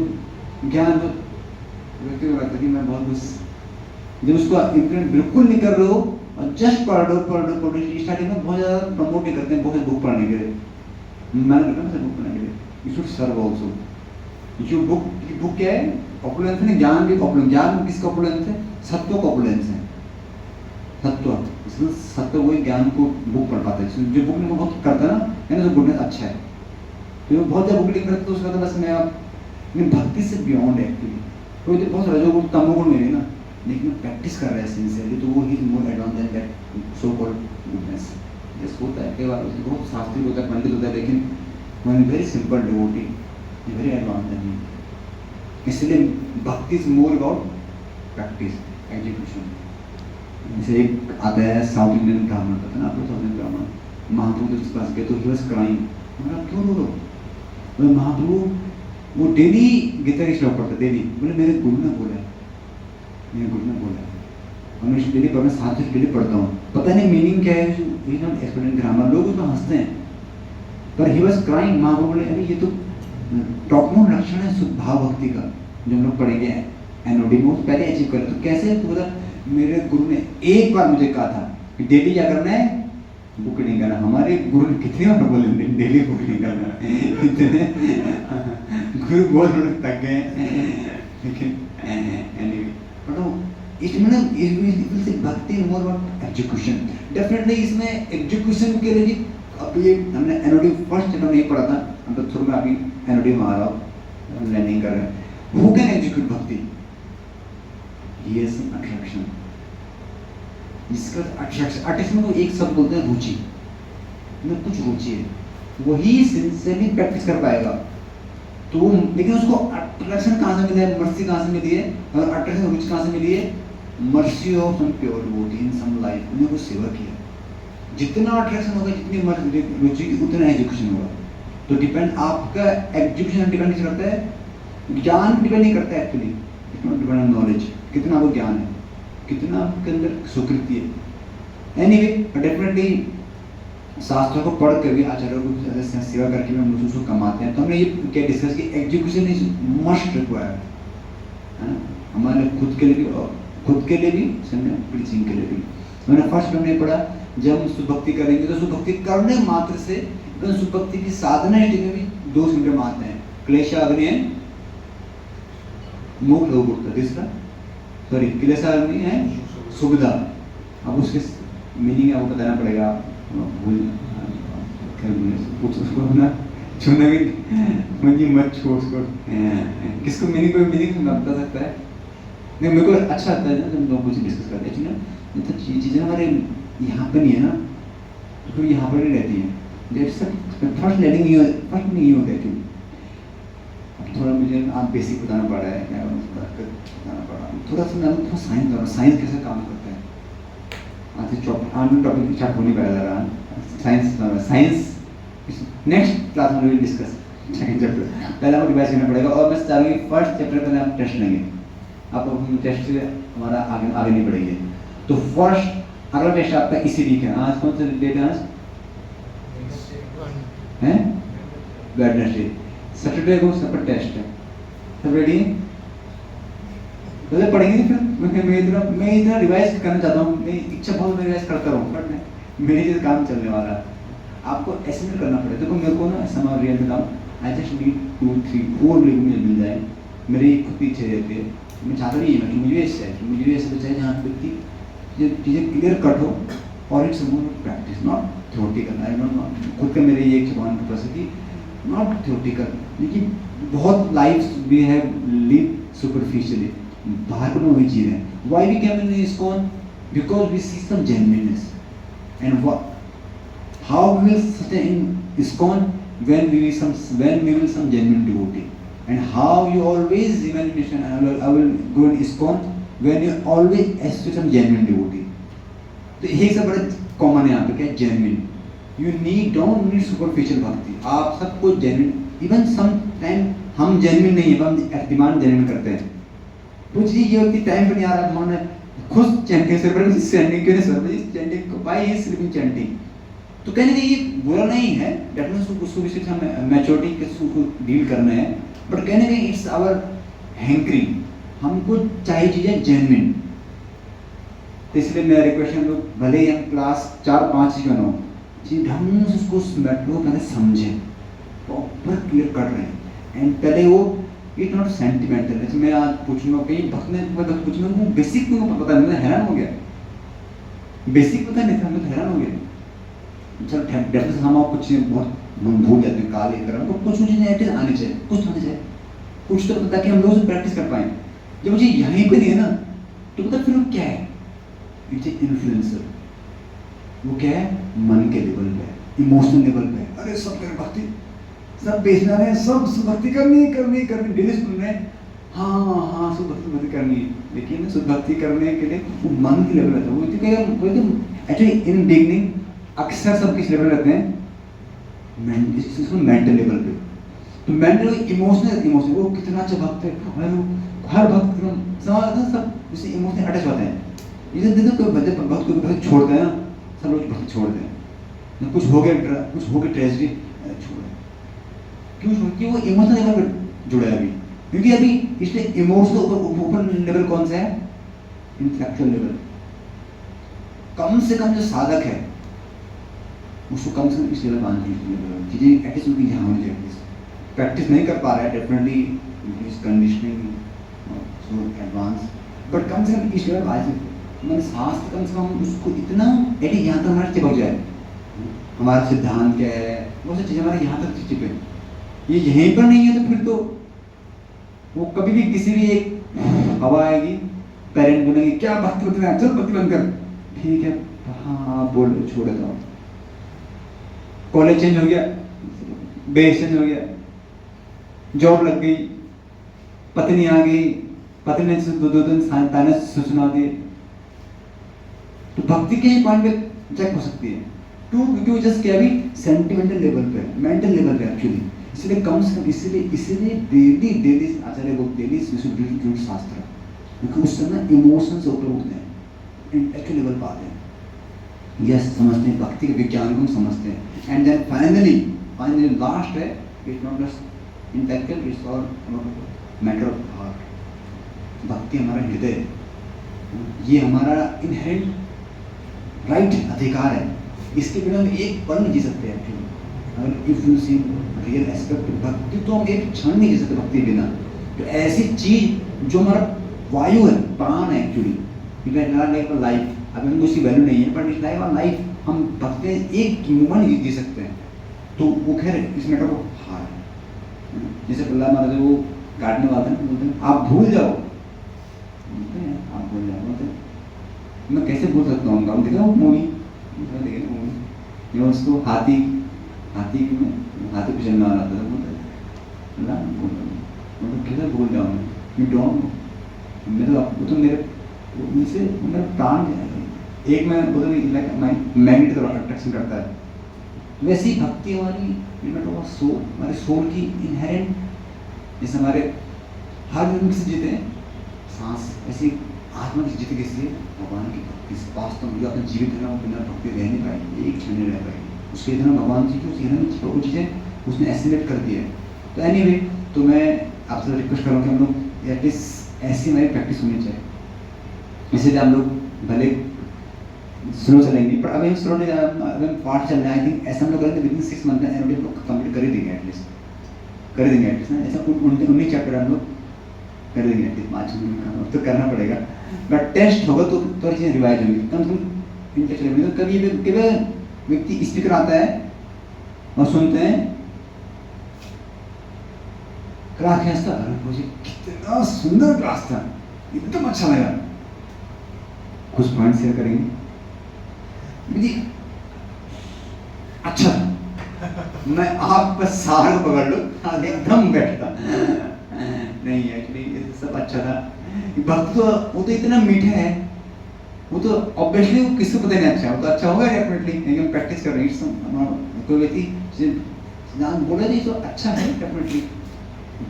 ज्ञान जो व्यक्ति को लगता है कि मैं बहुत कुछ, जब उसको इम्प्लीमेंट बिल्कुल नहीं कर रहे हो और जस्ट पढ़ रहे हो, स्टार्टिंग में बहुत ज़्यादा प्रमोट नहीं करते हैं बहुत बुक पढ़ने के लिए। मैंने कहता ना बुक पढ़ने के लिए यू शुड सर्व ऑल्सो। जो बुक क्या है, ऑपुलेंस है, ज्ञान भी ऑपुलेंस। ज्ञान किसका ऑपुलेंस है? सत्व का ऑपुलेंस है। सत्व, इसमें सत्व वही ज्ञान को बुक पढ़ पाता है। जो बुक में बहुत करता है ना, यानी जो गुडनेस अच्छा है, तो बहुत ज़्यादा बुक लिख करते तो उसका तो बस मैं आप भक्ति से बियॉन्ड है एक्चुअली। कोई तो बहुत रजोगुण तमोगुण में ना, लेकिन प्रैक्टिस कर रहा है सिंसियरली, तो वो he more advance then that so called goodness. Just होता है कई बार, बहुत शास्त्री होता है, पंडित होता है, लेकिन one very simple devotee very advance then he. इसलिए bhakti is more about practice execution. जैसे एक आता है साउथ इंडियन ब्राह्मण, पता ना आपको साउथ इंडियन ब्राह्मण, महाप्रभु के पास गए तो ही वाज क्राइंग। मैंने क्यों रो रहे हो? बोले महाप्रभु वो डेली गीता के श्लोक पढ़ते डेली। बोले मेरे गुरु ने बोला, मेरे गुरु ने बोला और मैं डेली पढ़ना, 7 दिन डेली पढ़ता हूँ। पता नहीं मीनिंग क्या है, ही नॉट एक्सप्लेन ग्रामर। लोग उसमें हंसते हैं, पर ही वाज क्राइंग। महाप्रभु बोले अरे ये तो टॉप मोस्ट लक्षण है शुद्ध भाव भक्ति का, जो हम लोग पढ़ेंगे एनओडी में पहले अचीव करें। तो कैसे? तो बोला मेरे गुरु ने एक बार मुझे कहा था कि डेली क्या करना है, बुक नहीं करना। हमारे गुरु ने कितनी बार बोले डेली बुक नहीं करना। इतने गुरु बहुत लोग थक गए, लेकिन एनीवे इसमें भक्ति मोर अबाउट एग्जीक्यूशन। डेफिनेटली इसमें एग्जीक्यूशन के लिए भी अभी हमने एनओडी फर्स्ट चैप्टर नहीं पढ़ा था, हम तो थ्रू में अभी एनओडी में आ रहा हूँ, लर्निंग कर रहे हैं। हु कैन एग्जीक्यूट भक्ति? ये सम अट्रैक्शन। इसका अट्रैक्शन को एक शब्द बोलते हैं रुचि, में कुछ रुचि है, वही सिंसियरली प्रैक्टिस कर पाएगा। तो लेकिन उसको अट्रैक्शन कहाँ से मिला है? मर्सी कहाँ से मिली है? और अट्रैक्शन रुचि कहाँ से मिली है? Mercy of some pure devotee in some life, उन्हें कुछ सेवा किया। जितना अट्रैक्शन होगा, जितनी रुचि की, उतना एजुकेशन होगा। तो डिपेंड आपका एजुकेशन डिपेंड किस करता है? ज्ञान डिपेंड नहीं करता एक्चुअली, डिपेंड ऑन नॉलेज। कितना आपको ज्ञान है, कितना आपके अंदर स्वीकृति है। एनीवे डेफिनेटली शास्त्रों को पढ़ कर भी, आचार्यों को सेवा करके भी हम लोग उसको कमाते हैं। तो हमने ये क्या डिस्कस कि एजुकेशन इज मस्ट रिक्वायर्ड है ना, हमारे खुद के लिए भी और खुद के लिए भी, प्रीचिंग के लिए भी। मैंने फर्स्ट हमने पढ़ा जब हम सुभक्ति करेंगे तो सुभक्ति करने मात्र से, सुभक्ति की साधना में भी 2 सिम्टम आते हैं, क्लेशाग्नि है, मोक्ष लोभ। तीसरा सॉरी क्लेशाग्नि है, सुविधा। अब उसके मीनिंग आपको बताना पड़ेगा, भूल उसको ना छूना भी मुझे मत छो उसको, किसको मीनिंग कोई मीनिंग बता सकता है? नहीं, मेरे को अच्छा लगता है जब लोग कुछ डिस्कस करते हैं ना, तो चीज़ें हमारे यहाँ पर नहीं है ना, तो फिर यहाँ पर ही रहती हैं। फर्स्ट लर्निंग नहीं होता है। अब थोड़ा मुझे आप बेसिक बताना पड़ रहा है, क्या बताना पड़ रहा है थोड़ा सा। मैं थोड़ा साइंस बताऊँ, साइंस कैसे काम करता है। आज टॉपिक स्टार्ट होने पड़ा रहा साइंस नेक्स्ट क्लास में विल डिस्कस सेकंड चैप्टर। पहले आपको रिवाइज करना पड़ेगा, और मैं चाहूँगी फर्स्ट चैप्टर पहले हम टेस्ट लेंगे। आप टेस्ट से हमारा आगे नहीं बढ़ेंगे। तो फर्स्ट अगला टेस्ट आपका इसी वीक है। आज कौन सा डेट है? आज है वेडनेसडे। सैटरडे को सब टेस्ट है। सब रेडी? पहले पढ़ेंगे फिर मैं इतना रिवाइज करना चाहता हूँ। मेरी इच्छा बहुत, मैं रिवाइज करता रहूँ, बट मेरी चीज़ काम चलने वाला है। आपको एस्टिमेट करना पड़ेगा। देखो मेरे को ना समा रियल में काम, आई जस्ट नीड 2 3 4 लिंक मुझे मिल जाए। मेरी खुद की इच्छा रहती है, मैं चाहता नहीं है कि मुझे ऐसे है, कि मुझे ऐसे चाहिए जहाँ व्यक्ति ये चीज़ें क्लियर कट हो, और it's more practice not theoretical. I not खुद का मेरे ये एक जबान की कैपेसिटी नॉट थ्योरेटिकल, लेकिन बहुत life we have live superficially, बाहर को वही चीज़ है। Why we came in ISKCON? Because we see some genuineness and how we will sustain in ISKCON when we will some genuine devotee. and how you always imagination, and I will go in ISKCON when you always associate some genuine devotee. तो एक सब बड़ा common है यहाँ पे क्या genuine. You don't need superficial भक्ति. आप सब कुछ genuine. Even sometime हम genuine नहीं है, हम डिमांड genuine करते हैं. कुछ ये व्यक्ति टाइम पे नहीं आ रहा, हमने खुद चैंटिंग सर पर चैंटिंग क्यों नहीं सर पर चैंटिंग को बाय ही स्लीपिंग चैंटिंग. तो कहने के ये बुरा नहीं है, डेट मींस उसको भी सिर्फ हम मैच्योरिटी के उसको डील करना है, बट कहने के इट्स आवर हैंकरिंग. हमको चाहिए चीजें जेन्युइन. तो इसलिए मेरा रिक्वेस्ट है लोग भले ही हम क्लास 4-5 क्यों ना हो, जी ढंग से उसको मैटर को पहले समझे, प्रॉपर क्लियर कर रहे हैं. एंड पहले वो इट नॉट सेंटिमेंटल. जैसे मैं आज पूछूंगा कहीं भक्त ने पूछूंगा वो बेसिक को पता नहीं, मैं हैरान हो गया. बेसिक पता नहीं था, मैं तो हैरान हो गया. चल डेफिनेटली हम आप कुछ बहुत भूल जाते हैं काले करम को, कुछ चीजें एटलीस्ट आनी चाहिए, कुछ आनी चाहिए, कुछ तो पता कि हम लोग उसे प्रैक्टिस कर पाए. जब मुझे यहीं पे नहीं है ना, तो पता फिर वो क्या है, इट्स इन्फ्लुएंसर. वो क्या है, मन के लेवल पे, इमोशनल लेवल पे. अरे सब कर भक्ति, सब बेचना है, सब भक्ति करनी डेली सुन रहे हैं. हाँ सब भक्ति करनी है, लेकिन शुद्ध भक्ति करने के लिए वो मन के लेवल रहता है. वो एक्चुअली इन बिगनिंग अक्सर सब किस लेवल रहते हैं, मेंटल लेवल पे. तो मेंटल इमोशनल वो कितना अच्छा भक्त है, हर भक्त सब उसे इमोशनल अटैच होते हैं. ये देखो कोई बंदे भक्त को भक्त छोड़ते हैं ना, सब लोग भक्त छोड़ते हैं. कुछ हो गया ट्रेजेडी छोड़. क्यों? क्योंकि वो इमोशनल लेवल पर जुड़ा है अभी. क्योंकि अभी इसलिए इमोशनल ऊपर लेवल कौन सा है, इंटेलेक्चुअल लेवल. कम से कम जो साधक है उसको कम से कम इस लेवल मान लीजिए, चीजें एटलीस्ट उनकी यहाँ होनी चाहिए. प्रैक्टिस नहीं कर पा रहा है definitely, is conditioning so advance, but कम से कम इस लेवल आ जाए. मैंने सांस कम से कम उसको इतना एटलीस्ट यहाँ तक हमारे चिपक जाए. हमारा सिद्धांत क्या है, वो सब चीज़ हमारे यहाँ तक चिपे. ये यहीं पर नहीं है तो फिर तो वो कभी भी किसी भी एक हवा आएगी, पेरेंट बोलेंगे क्या भक्ति बंद, चल भक्ति बंद कर. ठीक है हाँ बोल छोड़ देता हूँ. कॉलेज चेंज हो गया, बेस चेंज हो गया, जॉब लग गई, पत्नी आ गई, पत्नी ने दो दिन ताने सुना दिए. तो भक्ति के ही पॉइंट पे चेक हो सकती है. क्योंकि वो जस्ट क्या भी सेंटिमेंटल लेवल पे, मेंटल लेवल पे एक्चुअली. इसलिए कम से कम इसीलिए डेली आचार्य लोग डेली शास्त्र, क्योंकि उस समय इमोशन से ऊपर उठते हैं, इंटेलेक्चुअल लेवल पर आते हैं. यस समझते हैं, भक्ति के विज्ञान को हम समझते हैं. एंड देन फाइनली लास्ट है, it's not just intellectual, it's all matter of heart. भक्ति हमारा हृदय है, ये हमारा इनहेरेंट राइट अधिकार है. इसके बिना हम एक पल नहीं जी सकते एक्चुअली. अगर if you see real aspect bhakti, तो हम एक क्षण नहीं जी सकते भक्ति बिना. तो ऐसी चीज जो हमारा वायु है, प्राण है एक्चुअली. लाइफ अभी हमको उसकी वैल्यू नहीं है, बट इस लाइफ और लाइफ हम भक्ति एक मोमेंट जी सकते हैं. तो वो खैर इस मैटर को हार. जैसे प्रहलाद महाराज वो काटने वाले थे, बोलते हैं आप भूल जाओ, आप भूल जाओ. मैं कैसे भूल सकता हूँ? हम देखा वो मूवी, देखे मूवी, ये उसको हाथी पे चलना वाला था. मतलब कैसे भूल जाऊँ मैं? You don't know. मैं तो मेरे उनसे मेरा प्राण एक मैं बोलता हूँ लाइक मैग्नेट की तरह अट्रैक्शन करता है. वैसी भक्ति हमारी सोल की इनहेरेंट, जैसे हमारे हर दिन से जीते हैं सांस, ऐसी आत्मा की जीत किसी भगवान की भक्ति से. वास्तव में जो अपने जीवित है ना, वो बिना भक्ति रह नहीं पाएगी, एक क्षण नहीं रह पाएगी. उसके इतना भगवान जी की उस हृदय में वो चीज़ें उसने एस्टिमेट कर दी है. तो एनीवे, तो मैं आपसे रिक्वेस्ट करूँ कि हम लोग एटलीस्ट ऐसी हमारी प्रैक्टिस होनी चाहिए. इसीलिए हम लोग भले स्लो चलेंगे, पर अभी हम स्लो नहीं, अभी हम फास्ट चल रहे हैं. आई थिंक ऐसा हम लोग करेंगे विदिन 6 मंथ में एनओडी लोग कंप्लीट कर ही देंगे एटलीस्ट ना. ऐसा 19 चैप्टर हम लोग कर देंगे एटलीस्ट 5 महीने का, तो करना पड़ेगा. बट टेस्ट होगा तो थोड़ी चीज़ें रिवाइज होंगी, कम से कम इंटरेस्ट. तो कभी व्यक्ति स्पीकर आता है और सुनते हैं क्लास खींचता, मुझे कितना सुंदर क्लास था, एकदम अच्छा लगा. कुछ पॉइंट शेयर करेंगे. मुझे अच्छा मैं आप बस सार को पकड़ लो, एकदम बैठता. नहीं एक्चुअली ये सब अच्छा था। भक्त तो वो तो इतना मीठा है, वो तो ऑब्वियसली वो किसको पता नहीं अच्छा, वो तो अच्छा होगा डेफिनेटली, हम प्रैक्टिस कर रहे हैं। कोई व्यक्ति बोला नहीं तो अच्छा है डेफिनेटली,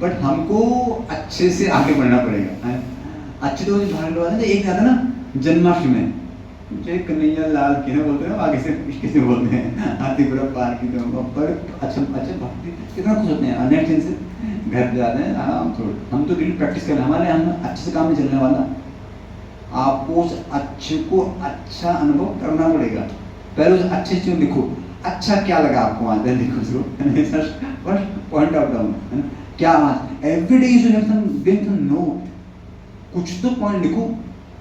बट हमको अच्छे से आगे बढ़ना पड़ेगा। अच्छे तो भाग लो एक आता ना जन्माष्टमी में जय कन्हैया लाल की ना बोलते हैं, आगे से किसी बोलते हैं हाथीपुरा पार की तो पर अच्छा अच्छा भक्ति कितना खुश होते हैं। नेक्स्ट दिन से घर पे जाते हैं, हम तो डेली प्रैक्टिस कर रहे हैं, हमारे हम अच्छे से काम नहीं चलने वाला। आपको उस अच्छे को अच्छा अनुभव करना पड़ेगा। पहले उस अच्छे चीज लिखो, अच्छा क्या लगा आपको आज लिखो उसको, फर्स्ट पॉइंट आउट डाउन क्या आज every day you should have some note, कुछ तो पॉइंट लिखो,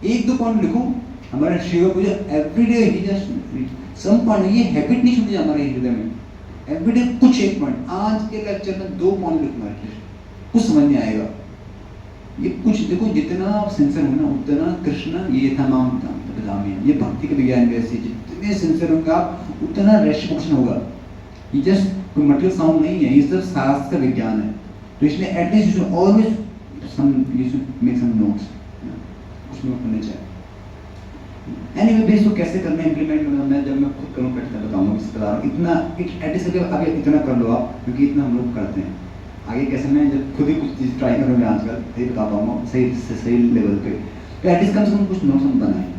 एक दो पॉइंट लिखो। हमारे शिव पूजा एवरी डे ही जस्ट सम पॉइंट, ये हैबिट नहीं छूटी हमारे हृदय में। एवरी डे कुछ एक पॉइंट, आज के लेक्चर में 2 पॉइंट लिखना है, कुछ समझ नहीं आएगा। ये कुछ देखो, जितना आप सिंसियर होना उतना कृष्ण ये था नाम ये भक्ति के विज्ञान वैसे जितने सिंसियर होंगे आप उतना रेस्ट्रिक्शन होगा। ये जस्ट कोई मटेरियल साउंड नहीं है, ये सब शास्त्र का विज्ञान है। तो इसलिए at least you should always you should make some notes, कुछ नोट करने चाहिए। एनीवे बेस को कैसे करना है इंप्लीमेंट, मैं जब मैं खुद करूँ कैसे बताऊंगा, किसी बता रहा हूँ। इतना एटलीस्ट अभी इतना कर लो आप, क्योंकि इतना हम लोग करते हैं। आगे कैसे मैं जब खुद ही कुछ चीज़ ट्राई करूँगा आजकल सही बता पाऊंगा सही लेवल पे, तो एटलीस्ट कम से कम कुछ नोट्स हम बनाएं।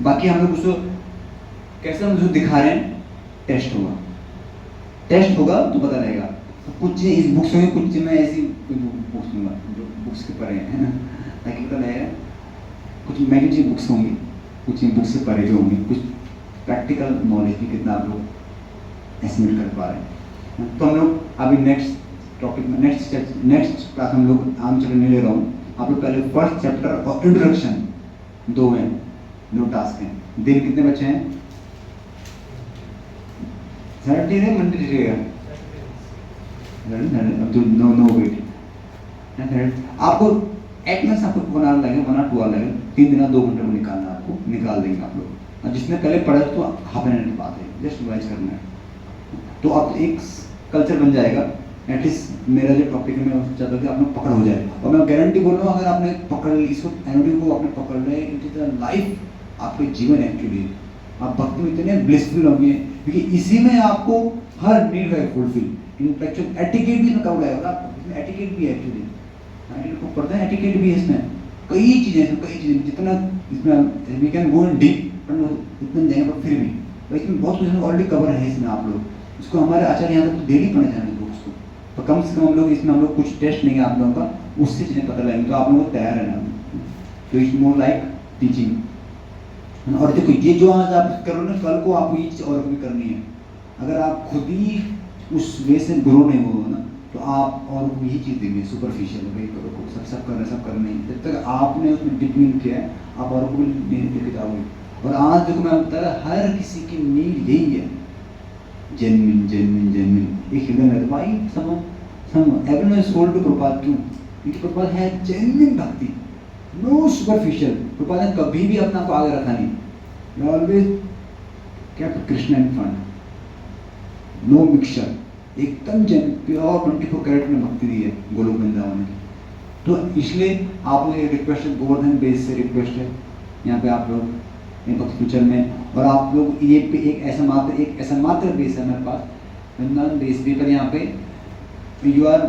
बाकी हम लोग उसको कैसे हम जो दिखा रहे हैं टेस्ट होगा तो पता रहेगा। कुछ चीज़ें इस बुक्स होंगी, कुछ चीज़ मैं ऐसी बुक्स लूँगा जो बुक्स के परे है ना, ताकि पता रहेगा। कुछ मैगजीन बुक्स होंगी, कुछ बुक से परे जो होंगी, कुछ प्रैक्टिकल नॉलेज भी कितना आप लोग एस्टिमेट कर पा रहे हैं। तो हम लोग अभी नेक्स्ट टॉपिक में नेक्स्ट क्लास हम लोग आम चल नहीं ले रहा हूँ। आप लोग पहले फर्स्ट चैप्टर और इंट्रोडक्शन 2 हैं, 2 टास्क हैं। दिन कितने बच्चे हैं? सैटरडे है मंडे रहेगा तो नो वेट। आपको एटलीस्ट आपको 1 आवर लगेगा, 1 और 2 आवर लगेगा, 3 दिन 2 घंटे में निकालना, आपको निकाल देंगे आप लोग। और जिसने पहले पढ़ा तो हाफ एन आवर की बात है, जस्ट रिवाइज करना है। तो आप एक कल्चर बन जाएगा। एटलीस्ट मेरा जो टॉपिक है मैं चाहता हूँ कि आप लोग पकड़ हो जाए। और मैं गारंटी बोल रहा हूँ, अगर आपने पकड़ इसको एनओडी को आपने पकड़ लिया, इट इज द लाइफ आपके जीवन एक्चुअली आप भक्ति में इतने ब्लिसफुल होंगे, क्योंकि इसी में आपको हर नीड है फुलफिल। इंटेलेक्चुअल एटिकेट भी में कवर आएगा, इसमें एटिकेट भी है एक्चुअली, को पढ़ते हैं एटिकेट भी है इसमें, कई चीज़ें जितना इसमें we can go in deep उतना जाएंगे, पर फिर भी तो इसमें बहुत कुछ ऑलरेडी कवर है इसमें। आप लोग इसको हमारे आचार्य यहाँ तक तो डेली पढ़ने जाने बुक्स को, तो कम से कम हम लोग इसमें हम लोग कुछ टेस्ट लेंगे आप लोगों का, उससे चीज़ें पता लगेंगे। तो आप लोगों को तैयार रहना। तो इट्स मोर लाइक टीचिंग। और देखो ये जो आज आप कर रहे हो ना, कल को आपको ये चीज़ और भी करनी है। अगर आप खुद ही उस वे से ग्रो नहीं हो ना, तो आप और यही चीज़ देंगे सुपरफिशियल, भाई करो सब कर रहे हैं। जब तक आपने उसमें डिपीन किया है, आप और को लेके जाओगे। और आज देखो मैं बता रहा, हर किसी की नीड यही है, जेन्युइन एक हृदय में। भाई सम एवरीवन इज सोल्ड टू प्रपात, क्यों? क्योंकि प्रपात है जेन्युइन भक्ति, नो सुपरफिशियल। प्रपात ने कभी भी अपना को आगे रखा नहीं, always kept Krishna in front, no mixture, एकदम प्योर 24 कैरेट में भक्ति दी है गोलोक वृंदावन की। तो इसलिए आप लोग एक रिक्वेस्ट है, गोवर्धन बेस से रिक्वेस्ट है यहाँ पे आप लोग भक्ति फ्यूचर में। और आप लोग ये पे एक ऐसा मात्र बेस है मेरे पास, वृंदावन बेस भी, पर यहाँ पे you are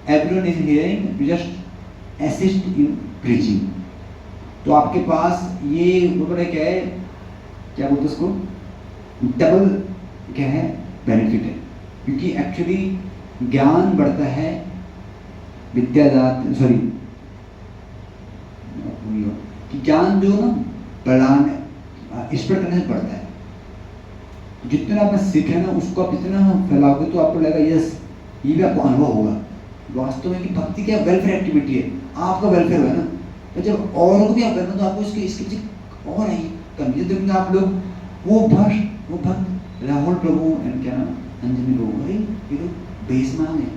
everyone is hearing, you just assist in preaching. तो आपके पास ये ऊपर क्या है, क्या बोलते उसको, डबल क्या है बेनिफिट है। क्योंकि एक्चुअली ज्ञान बढ़ता है विद्यादात, सॉरी कि ज्ञान जो ना बढ़ाने स्प्रेड करने से बढ़ता है। जितना आपने सीखे ना उसको आप इतना फैलाओगे तो आपको लगेगा यस ये भी आपको अनुभव होगा वास्तव में कि भक्ति क्या वेलफेयर एक्टिविटी है, आपका वेलफेयर है ना। तो जब औरों को भी आप करना तो आपको इसकी और आई कमी देखेंगे आप लोग। वो भक्त राहुल प्रभु एंड क्या नाम अंजनी प्रभु, भाई ये तो बेस में आ गए,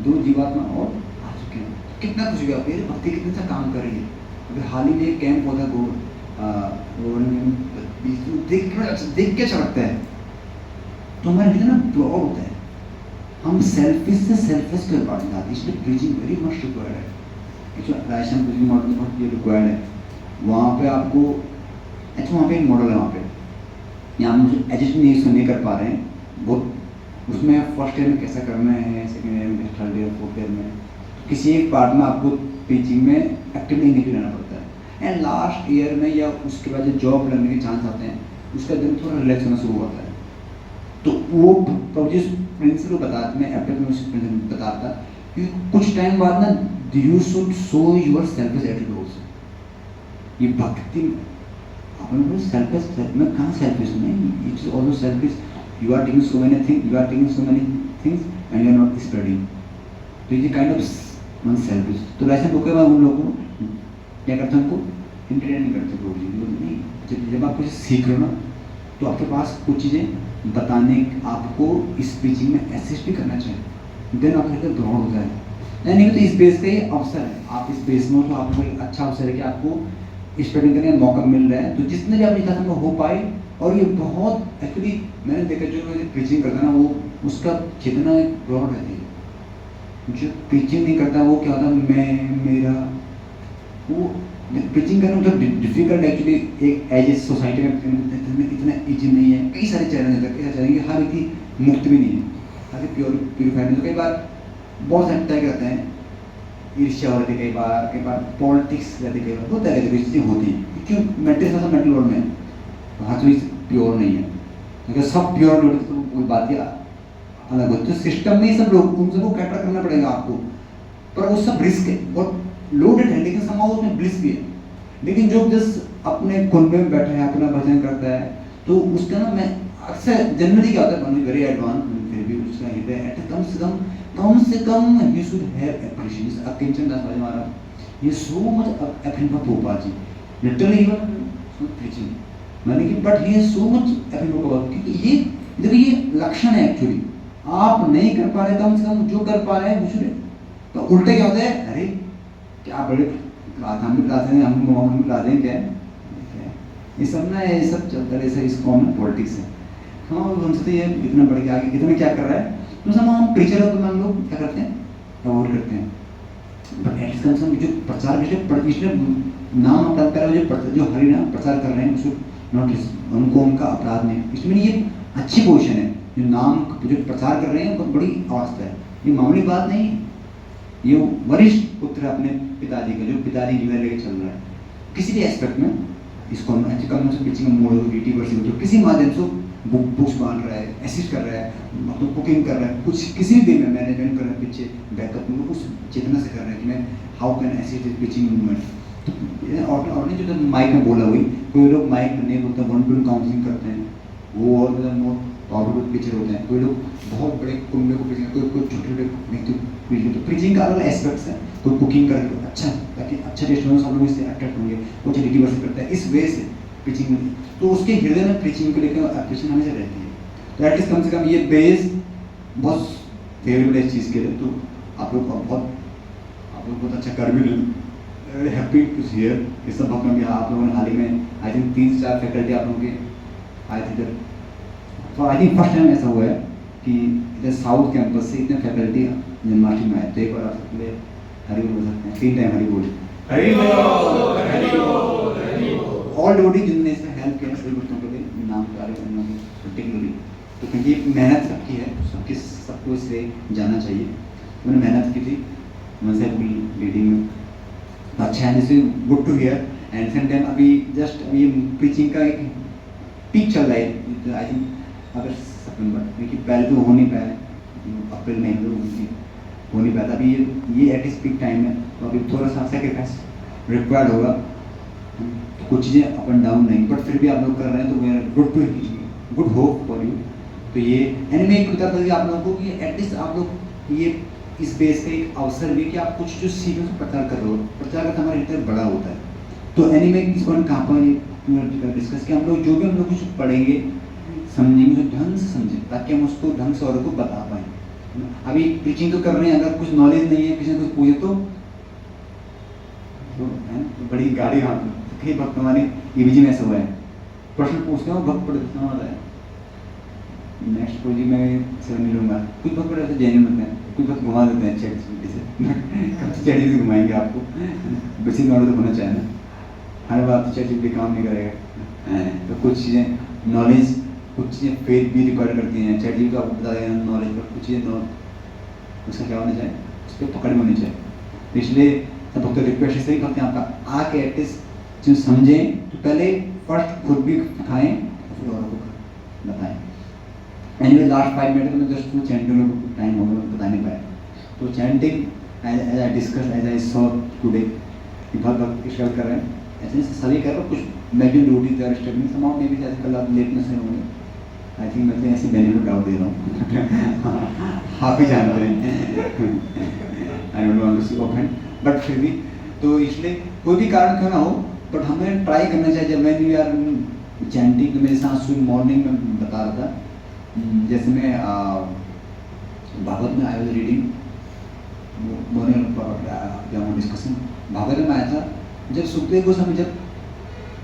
2 जीवात्मा और आ चुके हैं। कितना कुछ हुआ, भक्ति कितना अच्छा काम कर रही है। अभी हाल ही में एक कैंप होता देख के अच्छा लगता है। तो हमारे हृदय ना प्राउड होता है, हम सेल्फिश से सेल्फलेस के पार्ट जाते हैं, इसलिए प्रीचिंग वेरी मच रिक्वायर्ड है। एक्चुअली राजस्थान प्रीचिंग मॉडल बहुत ये रिक्वायर्ड है। वहाँ पे आपको एक्चुअली वहाँ पे एक मॉडल है, वहाँ पे यहाँ मुझे एजुकेशन नहीं कर पा रहे हैं बहुत, उसमें फर्स्ट ईयर में कैसा करना है, सेकेंड ईयर में, थर्ड ईयर, फोर्थ ईयर में किसी एक पार्ट में आपको टीचिंग में एक्टिवली एंगेज रहना पड़ता है। एंड लास्ट ईयर में या उसके बाद जो जॉब लगने के चांस आते हैं उसका दिन थोड़ा रिलैक्स होना शुरू होता है। तो वो जिस प्रिंसिपल बताते, मैं एप्टेक में उस प्रिंसिपल बताता कि कुछ टाइम बाद ना you should show your selfish attitude also. ये भक्ति अपन सेल्फिश में कहाँ सेल्फिश नहीं, it is also selfish. You are taking so many things, you are taking so many things and you are not spreading, तो ये काइंड ऑफ वन सेल्फिश। तो वैसे बुक मैं उन लोगों को क्या करता हूँ, उनको इंटरटेन नहीं करते लोग नहीं। जब आप कुछ सीख रहे हो ना तो आपके पास कुछ चीज़ें बताने, आपको इस स्पीचिंग में असिस्ट भी करना चाहिए, देन आपका ग्राउंड होता है। नहीं तो इस बेस का ये अवसर है, आप इस बेस में हो तो आपको एक अच्छा अवसर है कि आपको स्टडी करने का मौका मिल रहा है। तो जितने भी अपनी क्लास में हो पाए, और ये बहुत एक्चुअली मैंने देखा जो प्रीचिंग करता है ना वो उसका चेतना एक ग्राउंड रहती है। जो प्रीचिंग नहीं करता वो क्या होता है, मैं मेरा वो प्रीचिंग करना मतलब डिफिकल्ट एक्चुअली। एक एज ए सोसाइटी में इतना ईजी नहीं है, कई सारे चैलेंज है, कई सारे चैलेंज, हर एक मुक्त भी नहीं है, हर प्योरीफाइड नहीं। तो कई बार बहुत सारे टैग रहते हैं, ईर्ष्या होती है, कई बार पॉलिटिक्स रहती है, कई बार बहुत तरह की चीज़ें होती हैं। क्यों मेंटल वर्ल्ड में हर चीज़ प्योर नहीं है, अगर सब प्योर होते तो कोई बात ही अलग होती। तो सिस्टम में सब लोग उन सबको कैटर करना पड़ेगा आपको, पर वो सब रिस्क है और लोडेड है, लेकिन समाज उसमें ब्लिस भी है। लेकिन जो जस्ट अपने कुंबे में बैठा है, अपना भजन करता है, तो उसका ना मैं अक्सर जनरली क्या होता है, वेरी एडवांस, फिर भी उसका हृदय कम से कम ही should have appreciation. Akinchan Das भाई महाराज ये so much appreciate for Bhopal ji, literally even preaching मैंने कि but he so much appreciate for, क्योंकि ये देखिए ये लक्षण है एक्चुअली। आप नहीं कर पा रहे, कम से कम जो कर पा रहे हैं वो, तो उल्टे क्या होता है, अरे क्या बड़े हम लाते हैं क्या ये सब ना, ये सब चलता है, इस कॉमन पॉलिटिक्स है। हाँ हमसे तो ये इतना बढ़ गया आगे, इतना क्या कर रहा है, तो सब हम प्रीचर हो तो हम लोग क्या करते हैं, अवॉइड करते हैं। बट एटलीस्ट कम से कम जो प्रचार पिछले नाम अपराध कर रहे हैं, जो हरि नाम प्रचार कर रहे हैं उसको नोटिस, उनको उनका अपराध नहीं, इसमें ये अच्छी पोजिशन है। जो नाम जो प्रचार कर रहे हैं बहुत बड़ी अवस्था है, ये मामूली बात नहीं है। ये वरिष्ठ पुत्र अपने पिताजी का, जो पिताजी जीवन लेके चल रहा है किसी भी एस्पेक्ट में, इसको कम से पीछे मोड़ हो, 80% तो किसी माध्यम से बुक्स बांध रहा है, असिस्ट कर रहा है, मतलब कुकिंग कर रहा है, कुछ किसी भी वे में मैनेजमेंट कर रहा है, पीछे बैकअप में उस चेतना से कर रहा है कि मैं how can assist this pitching movement. और जो माइक में बोला हुई, कोई लोग माइक में नहीं बोलता, वन टू वन काउंसलिंग करते हैं, वो और मोर पावरफुल पिक्चर होते हैं। कोई लोग बहुत बड़े कुंबे को पिचिंग, कोई छोटे छोटे व्यक्ति पिचिंग। तो पिचिंग का अलग एस्पेक्ट्स है, कोई कुकिंग करे तो अच्छा, ताकि अच्छा टेस्ट हो, सब लोग इससे अट्रैक्ट होंगे, वो 80% करता है इस वे से पिचिंग में। तो उसके हृदय में पिचिंग को लेकर एप्रिशिएशन हमेशा रहती है। तो एटलीस्ट कम से कम ये बेस बहुत फेवरेबल है इस चीज़ के लिए। तो आप लोग बहुत अच्छा कर भी रहे, हैप्पी टू हियर। इस सब में भी आप लोगों ने हाल ही में आई थिंक 3-4 फैकल्टी आप लोगों के आए थे इधर। तो आई थिंक फर्स्ट टाइम ऐसा हुआ है कि इधर साउथ कैंपस से इतने फैकल्टी जन्माष्टमी में आए। तो एक बार आप सबके लिए हरी बोल सकते हैं, 3 टाइम हरी बोल, ऑल डिवोटी जिन्होंने इसमें हेल्प किया सभी बच्चों के लिए नाम कार्य करने की पर्टिकुलरली। तो क्योंकि मेहनत सबकी है, सबको इससे जाना चाहिए। उन्होंने मेहनत की थी मुझसे रीडिंग में, अच्छा है, this good to hear. And same time अभी जस्ट अभी प्रीचिंग का एक पीक चल रहा है, आई थिंक अगर सितंबर, क्योंकि पहले तो हो नहीं पाया, अप्रैल महीने में हो नहीं पाया था। अभी ये एटलीस्ट पीक टाइम है, तो अभी थोड़ा सा सेक्रीफाइस रिक्वायर्ड होगा, कुछ चीज़ें अप एंड डाउन नहीं, बट फिर भी आप लोग कर रहे हैं, तो we good hope for you. तो ये एंड मैं एक बताता हूँ आप लोगों को कि एटलीस्ट आप लोग ये इस बेस का एक अवसर भी कि आप कुछ जो सीख रहे हो प्रचार कर रहे हो, प्रचार करना हमारा इतना बड़ा होता है। तो एनीवे इस पर कहाँ पर डिस्कस किया, हम लोग जो भी हम लोग कुछ पढ़ेंगे समझेंगे तो ढंग से समझें, ताकि हम उसको ढंग से औरों को बता पाएँ। अभी प्रीचिंग तो कर रहे हैं, अगर कुछ नॉलेज नहीं है, किसी ने कुछ पूछे तो बड़ी गाड़ी हाँ कई भक्त हमारे ईवीजी में ऐसा हुआ है, प्रश्न पूछते हो भक्त पढ़ते वाला है, नेक्स्ट को जी मैं से नहीं लूँगा। कुछ बहुत बड़े ऐसे जेन्युइन होते हैं, कुछ बहुत घुमा देते हैं चैट से चैट से घुमाएंगे आपको। बेसिक नॉलेज तो होना चाहिए ना, हर बात तो चैट काम नहीं करेगा। तो कुछ चीज़ें नॉलेज, कुछ चीज़ें फेथ भी रिक्वायर करती हैं। चैट को आपको बता देगा नॉलेज पर, कुछ चीज़ें उसका क्या होना चाहिए, उस पर पकड़ में होनी चाहिए। इसलिए सब भक्त रिक्वेस्ट इसलिए करते हैं आपका आके एटलीस्ट जो समझें तो पहले फर्स्ट खुद भी खाएँ फिर औरों को बताएँ। एनीवे लास्ट 5 मिनट में जस्ट टू चैंटिंग में टाइम हो गया, बता नहीं पाया। तो chanting as I discuss as I saw today कि बहुत वक्त स्ट्रगल कर रहे हैं, ऐसे सभी कर रहे हैं। कुछ making duty are struggling somehow maybe, जैसे कल आप लेटनेस में होंगे। आई थिंक मैं तो ऐसे बेनिफिट डाउट दे रहा हूँ। आप ही जानते हैं। I don't want to see open, but फिर भी तो इसलिए कोई भी कारण क्यों ना हो, बट हमें ट्राई करना चाहिए। जब मैं वी आर चैंटिंग तो मेरे साथ सुबह मॉर्निंग में बता रहा था, जैसे मैं भागवत में I was reading morning discussion Bhagavat में आया था, जब सुखदेव गोस्वामी जब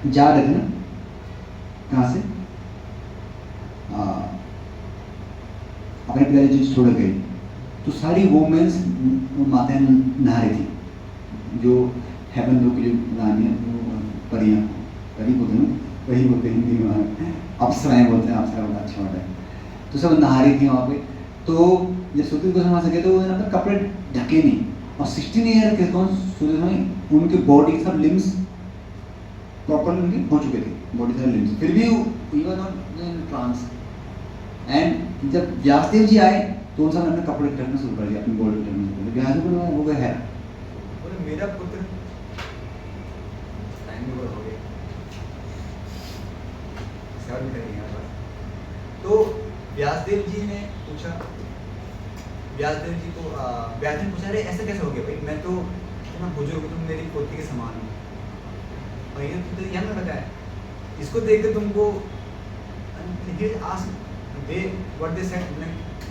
जा रहे थे ना, कहाँ से अपने पिताजी जी छोड़ गए, तो सारी वोमेन्स माताएं नहा रही थी, जो हेवन लोग की जो रानी है, वो परियां, परी बोलते हैं, वही बोलते हैं हिंदी में, अप्सराएं बोलते हैं, अप्सरा बोलते अच्छा होता है। तो सब नहा रही थी वहाँ पे। तो जब सुखदेव गोस्वामी वहाँ से गए तो उन्होंने कपड़े ढके नहीं, और 16 ईयर के कौन सुखदेव गोस्वामी, उनकी बॉडी सब लिम्स प्रॉपर उनके हो चुके थे, बॉडी सब लिम्स, फिर भी he was not in trance. And जब व्यासदेव जी आए तो उन सब ने अपने कपड़े ढकना शुरू कर दिया, अपनी बॉडी ढकना शुरू कर दिया। व्यासदेव को हो गया है, बोले मेरा पुत्र टाइम ओवर हो गया, 7 मिनट नहीं है। तो व्यासदेव जी ने पूछा, व्यासदेव जी को व्यासदेव ने पूछा, अरे ऐसे कैसे हो गया भाई, मैं तो इतना बुजुर्ग, तुम मेरी पोती के समान हो, और ये तो यह ना लगा है, इसको देख के तुमको व्हाट दे सेड,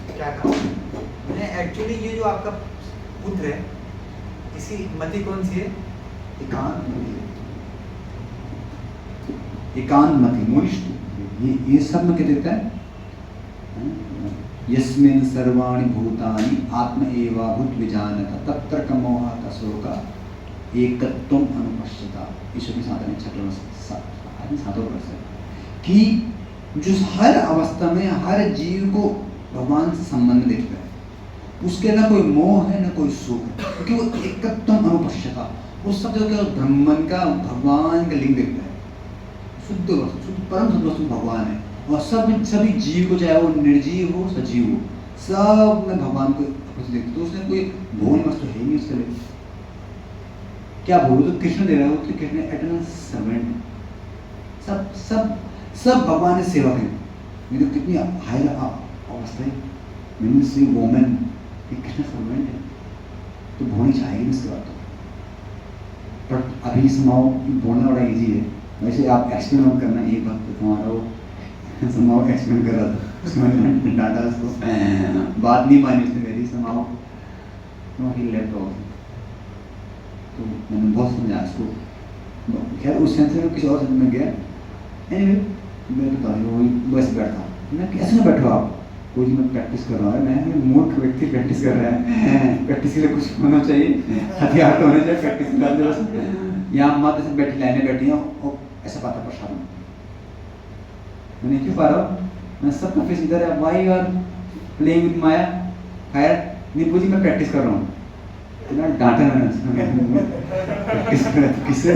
क्या कहा मैंने, एक्चुअली ये जो आपका पुत्र है, इसकी मति कौन सी है, एकांत मति, एकांत मति मोनिष्ठ। ये सब में क्या देता है, यस्मिन् सर्वाणि भूतानि आत्म एवाभूत विजानत तत्र कमोह तसोका एकत्वम अनुपश्यता। ईश्वर के साथ छठवें कि जो हर अवस्था में हर जीव को भगवान से संबंध देखता है, उसके ना कोई मोह है ना कोई सुख है, क्योंकि वो एकत्वम अनुपश्यता, उस सब जगह ब्रह्मन का भगवान का लिंग देखता है, शुद्ध परम शुद्ध वस्तु भगवान है। और सभी जीव को, चाहे वो निर्जीव हो सजीव हो, सब में भगवान को देखते, तो उसने कोई भोग वस्तु है ही नहीं उसके लिए। क्या भोग तो कृष्ण दे रहा है, तो कृष्ण एटर्नल सर्वेंट, सब सब सब भगवान के सेवक हैं। ये तो कितनी हाई अवस्था है, मैंने सी वोमेन कृष्ण सर्वेंट है, तो भोनी चाहिए इसके बाद तो। बट अभी समाओ बोलना बड़ा इजी है, वैसे आप एक्सपेरिमेंट करना, एक बात तो तुम्हारा वो समाओ एक्सपेरिमेंट कर रहा था, उसमें डाटा उसको बात नहीं मानी उसने मेरी, समाओ नो ही लेफ्ट ऑफ, तो मैंने बहुत समझाया उसको। खैर उस सेंस में किसी और सेंस में गया। एनीवे मैं बता रही हूँ, बस बैठा, मैं कैसे ना बैठो आप, कोई मैं प्रैक्टिस कर रहा है, मैं मूर्ख व्यक्ति प्रैक्टिस कर रहा है, प्रैक्टिस के लिए कुछ होना चाहिए, हथियार तो होने चाहिए प्रैक्टिस के लिए। बस यहाँ माता से बैठी लाइनें बैठी हैं और ऐसा पाता प्रसाद में मैं नहीं क्यों पा रहा हूँ, मैं सबका फेस इधर है, वाई आर प्लेइंग विद माया। खैर नीपू जी मैं प्रैक्टिस कर रहा हूँ, इतना डांटा मैंने प्रैक्टिस कर रहा था किससे,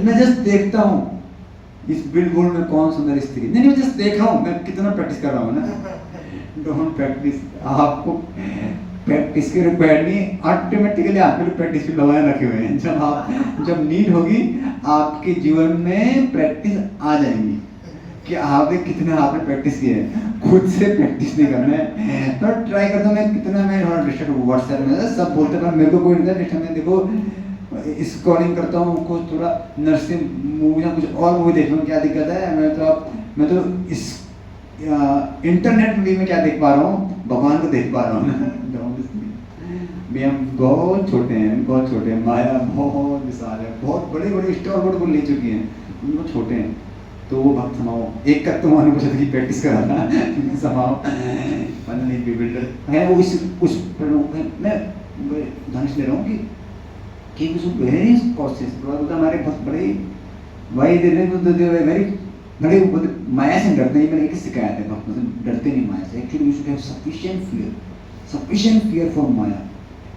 मैं जस्ट देखता हूँ इस बिल्कुल में कौन सुंदर स्त्री, नहीं मैं जस्ट देखा हूँ, मैं कितना प्रैक्टिस कर रहा हूँ ना। डोंट प्रैक्टिस, आपको प्रैक्टिस के रिक्वायर्ड नहीं, ऑटोमेटिकली आपके प्रैक्टिस की दवाएं रखे हुए हैं। जब नीड होगी आपके जीवन में प्रैक्टिस आ जाएंगी कि आपने कितना आपने प्रैक्टिस किया है, खुद से प्रैक्टिस नहीं करना है। तो ट्राई करता हूँ मैं कितना, मैं थोड़ा डिस्टर्ब व्हाट्सएप में सब बोलते पर मेरे को कोई नहीं डिस्टर्ब, मैं देखो स्क्रॉलिंग करता हूँ, कुछ थोड़ा नर्सिंग मूवी या कुछ और मूवी देख लूँ, क्या दिक्कत है। मैं तो इस इंटरनेट मूवी में क्या देख पा रहा हूँ, भगवान को देख पा रहा हूँ। भी हम बहुत छोटे हैं, बहुत छोटे हैं, माया बहुत विशाल है, बहुत बड़े बड़े स्टॉल बोर्ड को ले चुकी हैं, हम लोग छोटे हैं। तो वो भक्त समाओ एक का तो मानो मुझे की प्रैक्टिस करा था समाओ फाइनली बिल्डर है वो उस मैं दानिश ले रहा हूँ कि वेरी कॉशियस हमारे बहुत बड़े वाई दे वेरी बड़े माया से डरते हैं। मैंने एक शिकायत है बहुत मतलब डरते नहीं माया से। Actually we should have sufficient fear for maya.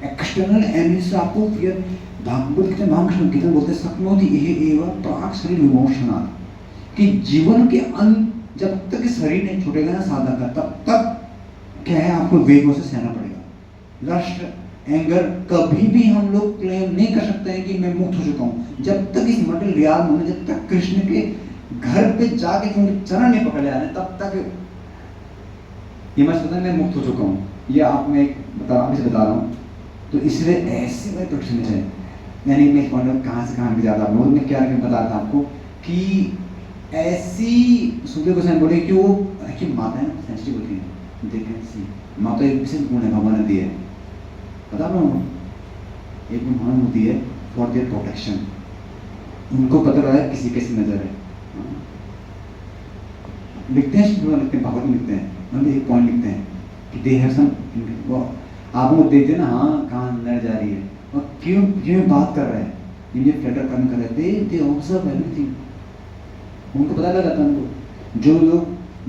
External enemy से आपको फियर भागवत गीता में महाकृष्ण कीर्तन बोलते हैं सपनोति इह एव प्राक शरीर विमोचनात् कि जीवन के अंत जब तक शरीर नहीं छूटेगा ना साधक का तब तक क्या है आपको वेगों से सहना पड़ेगा। लस्ट एंगर कभी भी हम लोग क्लेम नहीं कर सकते हैं कि मैं मुक्त हो चुका हूँ जब तक इस मटेरियल रियाल में जब तक कृष्ण के घर पे जाके उनके चरण नहीं पकड़े जा रहे तब तक ये मैं सोचता मैं मुक्त हो चुका हूँ। ये आप मैं बता रहा हूँ तो इसलिए ऐसे में प्रश्न है यानी मैं कहाँ से कहाँ ज़्यादा मैं क्या बता रहा था आपको कि ऐसी सुखदेव गोस्वामी बोले कि वो एक्चुअली माता है ना सेंसिटिव होती है देखें सी माता एक विशेष गुण है भगवान ने दिया है बता रहा हूँ एक गुण होती है फॉर देयर प्रोटेक्शन। उनको पता लगा है किसी कैसी नजर है लिखते हैं भागवत में लिखते हैं मतलब एक पॉइंट लिखते हैं कि दे हैव सम वो आपको देखते ना हाँ कहाँ नजर जा रही है और क्यों क्यों बात कर रहे हैं ये फ्लटर करने कर रहे हैं दे ऑब्जर्व एवरीथिंग। उनको पता लगा था उनको जो लोग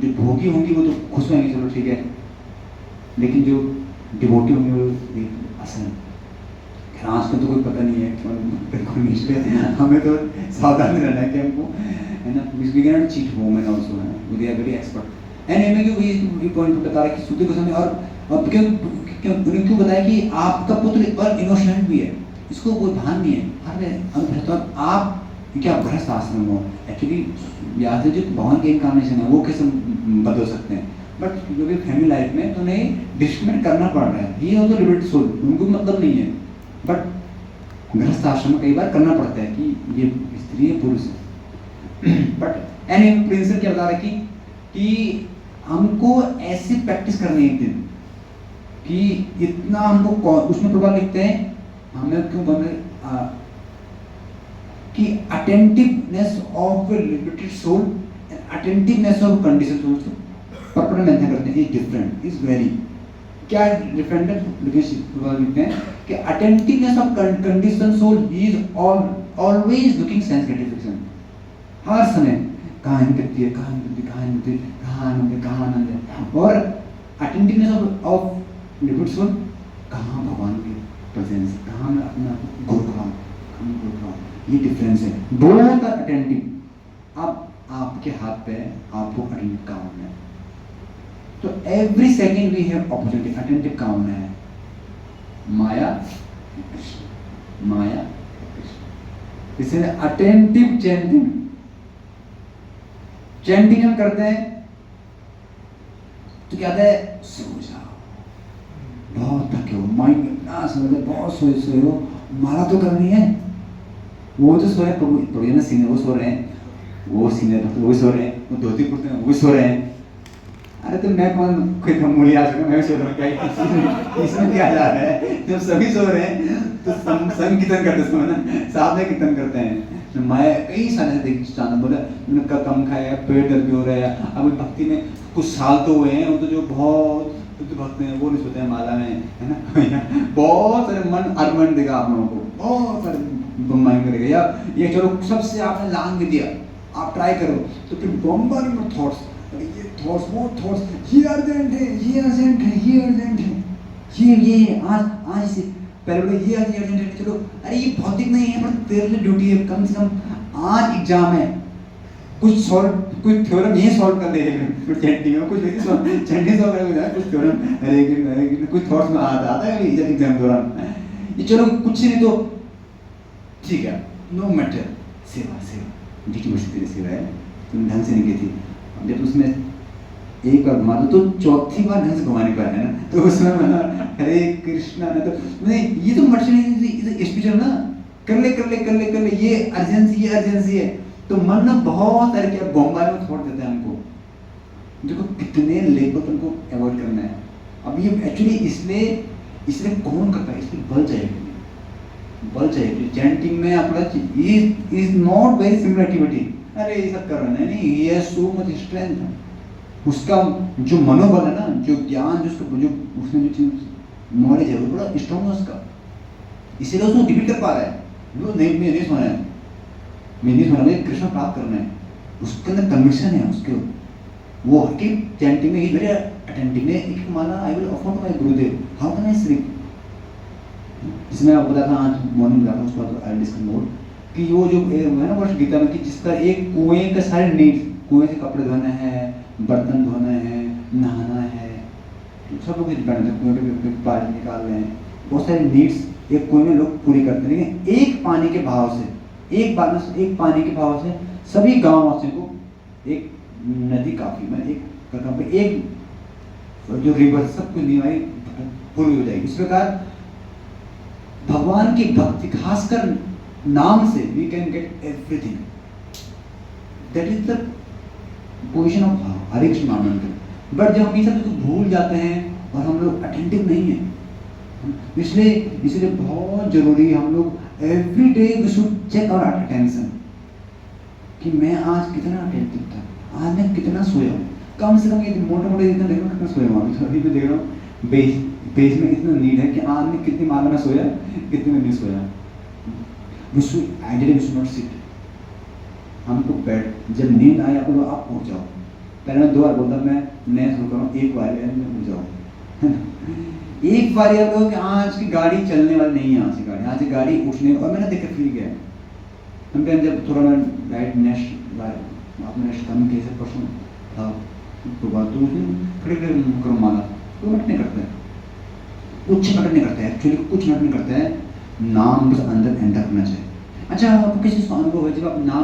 जो भोगी होंगी वो तो खुश होंगे चलो ठीक है लेकिन जो डिवोटी होंगे वो असल आजकल तो कोई पता नहीं है हमें तो सावधान रहना है कि हमको है ना we can cheat women also है they are very expert and am ये पॉइंट बता रहा है कि सुखदेव गोस्वामी और क्यों बताया कि आपका पुत्र और इनोसेंट भी है इसको कोई भान नहीं है हर तो आप क्या गृहस्थ आश्रम हो एक्चुअली या जो भगवान के इनकारनेशन है वो कैसे बदल सकते हैं बट क्योंकि फैमिली लाइफ में तो नहीं डिस्क्रिमिनेट करना पड़ रहा है ये तो लिबर्टी सोल उनको मतलब नहीं है बट गृहस्थ आश्रम में कई बार करना पड़ता है कि ये स्त्री है पुरुष है बट एनी प्रिंसिपल क्या बता रहा है कि हमको ऐसी प्रैक्टिस करनी है एक दिन कि इतना हमको उसमें प्रभाव लिखते हैं हमें क्यों बने कि attentiveness of liberated soul and attentiveness of condition soul पर्पल मेंशन करते हैं इज डिफरेंट इज वेरी क्या डिफरेंट लिखते हैं कि attentiveness of condition soul is always looking sense gratification हर समय कहाँ करती है कहाँ आनंद है और अटेंटिवनेस ऑफ लिबर्टेड सोल कहाँ भगवान के प्रेजेंस कहाँ मैं अपना गुरुभाव ये डिफरेंस है दोनों का अटेंटिव अब आपके हाथ पे आपको अटेंटिव का होना है तो every second we have opportunity attentive का होना है माया इसलिए अटेंटिव चैंटिंग हम करते हैं तो क्या कहते हैं सो जाओ बहुत थके हो माइंड इतना समझ बहुत सोए हो माला तो करनी है वो तो सो रहे प्रभु ना सीनियर वो सो रहे हैं वो सीनियर वो सो रहे हैं वो धोती कुर्ते में वो सो रहे हैं अरे तो मैं कौन कोई मूल्य आ सका मैं भी सो रहा हूँ क्या इसमें क्या जा रहा है जब सभी सो रहे हैं तो संग कीर्तन करते समय ना साथ में कीर्तन करते हैं मैं कई सारे देखी चांद बोला उनका कम खाया पेट दर्द भी हो रहा है अब भक्ति में कुछ साल तो हुए हैं वो तो जो बहुत भक्त हैं वो नहीं सोते हैं माला में है ना बहुत सारे मन अर्मन देगा आप लोगों को बहुत सारे माइंड करेगा या ये चलो सबसे आपने लांग भी दिया आप ट्राई करो तो फिर बम्बारी में थॉट्स ये थॉट्स वो थॉट्स ये अर्जेंट है ये अर्जेंट है ये अर्जेंट है ये आज से पहले बोले ये अर्जेंट है चलो अरे ये भौतिक नहीं है पर तेरे लिए ड्यूटी है कम से कम आज एग्जाम है कुछ थ्योरम ये सॉल्व कर दे चैंटिंग में कुछ चैंटिंग सॉल्व कर कुछ थ्योरम अरे कुछ थॉट्स में आता है एग्जाम दौरान ये चलो कुछ नहीं तो ठीक है नो मैटर सेवा जीटी मुश्किल सेवा है तुम ढंग से नहीं की थी जब उसमें एक बार घुमा दो तो चौथी बार ढंग से घुमाने पर है ना तो उसमें हरे कृष्णा ना तो मैं ये तो मर्चेंट स्पिरिचुअल ना कर ले ये अर्जेंसी है तो मन ना बहुत सारे क्या बॉम्बाई में छोड़ देता है हमको देखो कितने लेवल तुमको अवॉइड करना है। अब ये एक्चुअली इसलिए कौन करता है इसलिए बल चाहिए चैंटिंग में अपना is not very similar activity अरे ये सब कर रहे हैं, नहीं, ये सो मच स्ट्रेंथ। उसका जो मनोबल है ना, जो ज्ञान, जो उसने जो चीज नॉलेज है, वो बड़ा स्ट्रॉन्ग है उसका, इसीलिए उसको डिफीट कर पा रहा है। वो नहीं, मैं नहीं सोना है, मैं नहीं सोना, मुझे कृष्ण प्राप्त करना है, उसके अंदर कन्विक्शन है उसके। वो हर चैंटिंग में ही वेरी अटेंटिव है, एक माला I will offer to my Gurudev, how can I sleep. जिसमें आपको बताया था आज मॉर्निंग बताया था, उसके बाद आई डिस्कस मोर कि वो जो है ना वर्ष गीता में, कि जिसका एक कुएं का सारे नीड्स, कुएं से कपड़े धोना है, बर्तन धोना है, नहाना है, सब लोग डिपेंड है, कुएं पे पानी निकाल रहे हैं, बहुत सारे नीड्स एक कुएं में लोग पूरी करते हैं। लेकिन एक पानी के भाव से, एक पानी के भाव से सभी गाँव वासियों को एक नदी काफी, मैं एक कदम पे एक जो रिवर सब कुछ निवाई पूरी हो जाएगी। इस प्रकार भगवान की भक्ति, खासकर नाम से we can get everything. That is the position of Hare Krishna महामंत्र। बट जब हम ये सब भूल जाते हैं और हम लोग अटेंटिव नहीं है, इसलिए बहुत जरूरी है हम लोग every day we should check our attention कि मैं आज कितना अटेंटिव था, आज मैं कितना सोया हूँ। कम से कम ये मोटे इतना देख रहा हूँ कितना सोया हूँ। अभी भी देख रहा हूँ बेस में इतना नीड है कि आज मैं कितनी मात्रा में सोया, कितनी में नहीं सोया। Ideally we should not sit, हमको बैठ, जब नींद आए आप लोग आप उठ जाओ। पहले मैं 2 बार बोलता, मैं नया शुरू करूँ, एक बार में उठ जाओ। एक बार आप लोग आज की गाड़ी चलने वाली नहीं है, आज की गाड़ी उठने, और मैंने देख फील किया। हम जब थोड़ा मैं राइट नेक्स्ट बार आपने नेक्स्ट कम कैसे परसों था तो बात तो खड़े करो माला, तो मिनट नहीं करता है, कुछ मिनट नहीं करता है, एक्चुअली कुछ मिनट नहीं करता है, नाम बस अंदर एंटर करना चाहिए। अच्छा, आपको किसी चीज़ का अनुभव है, जब आप नाम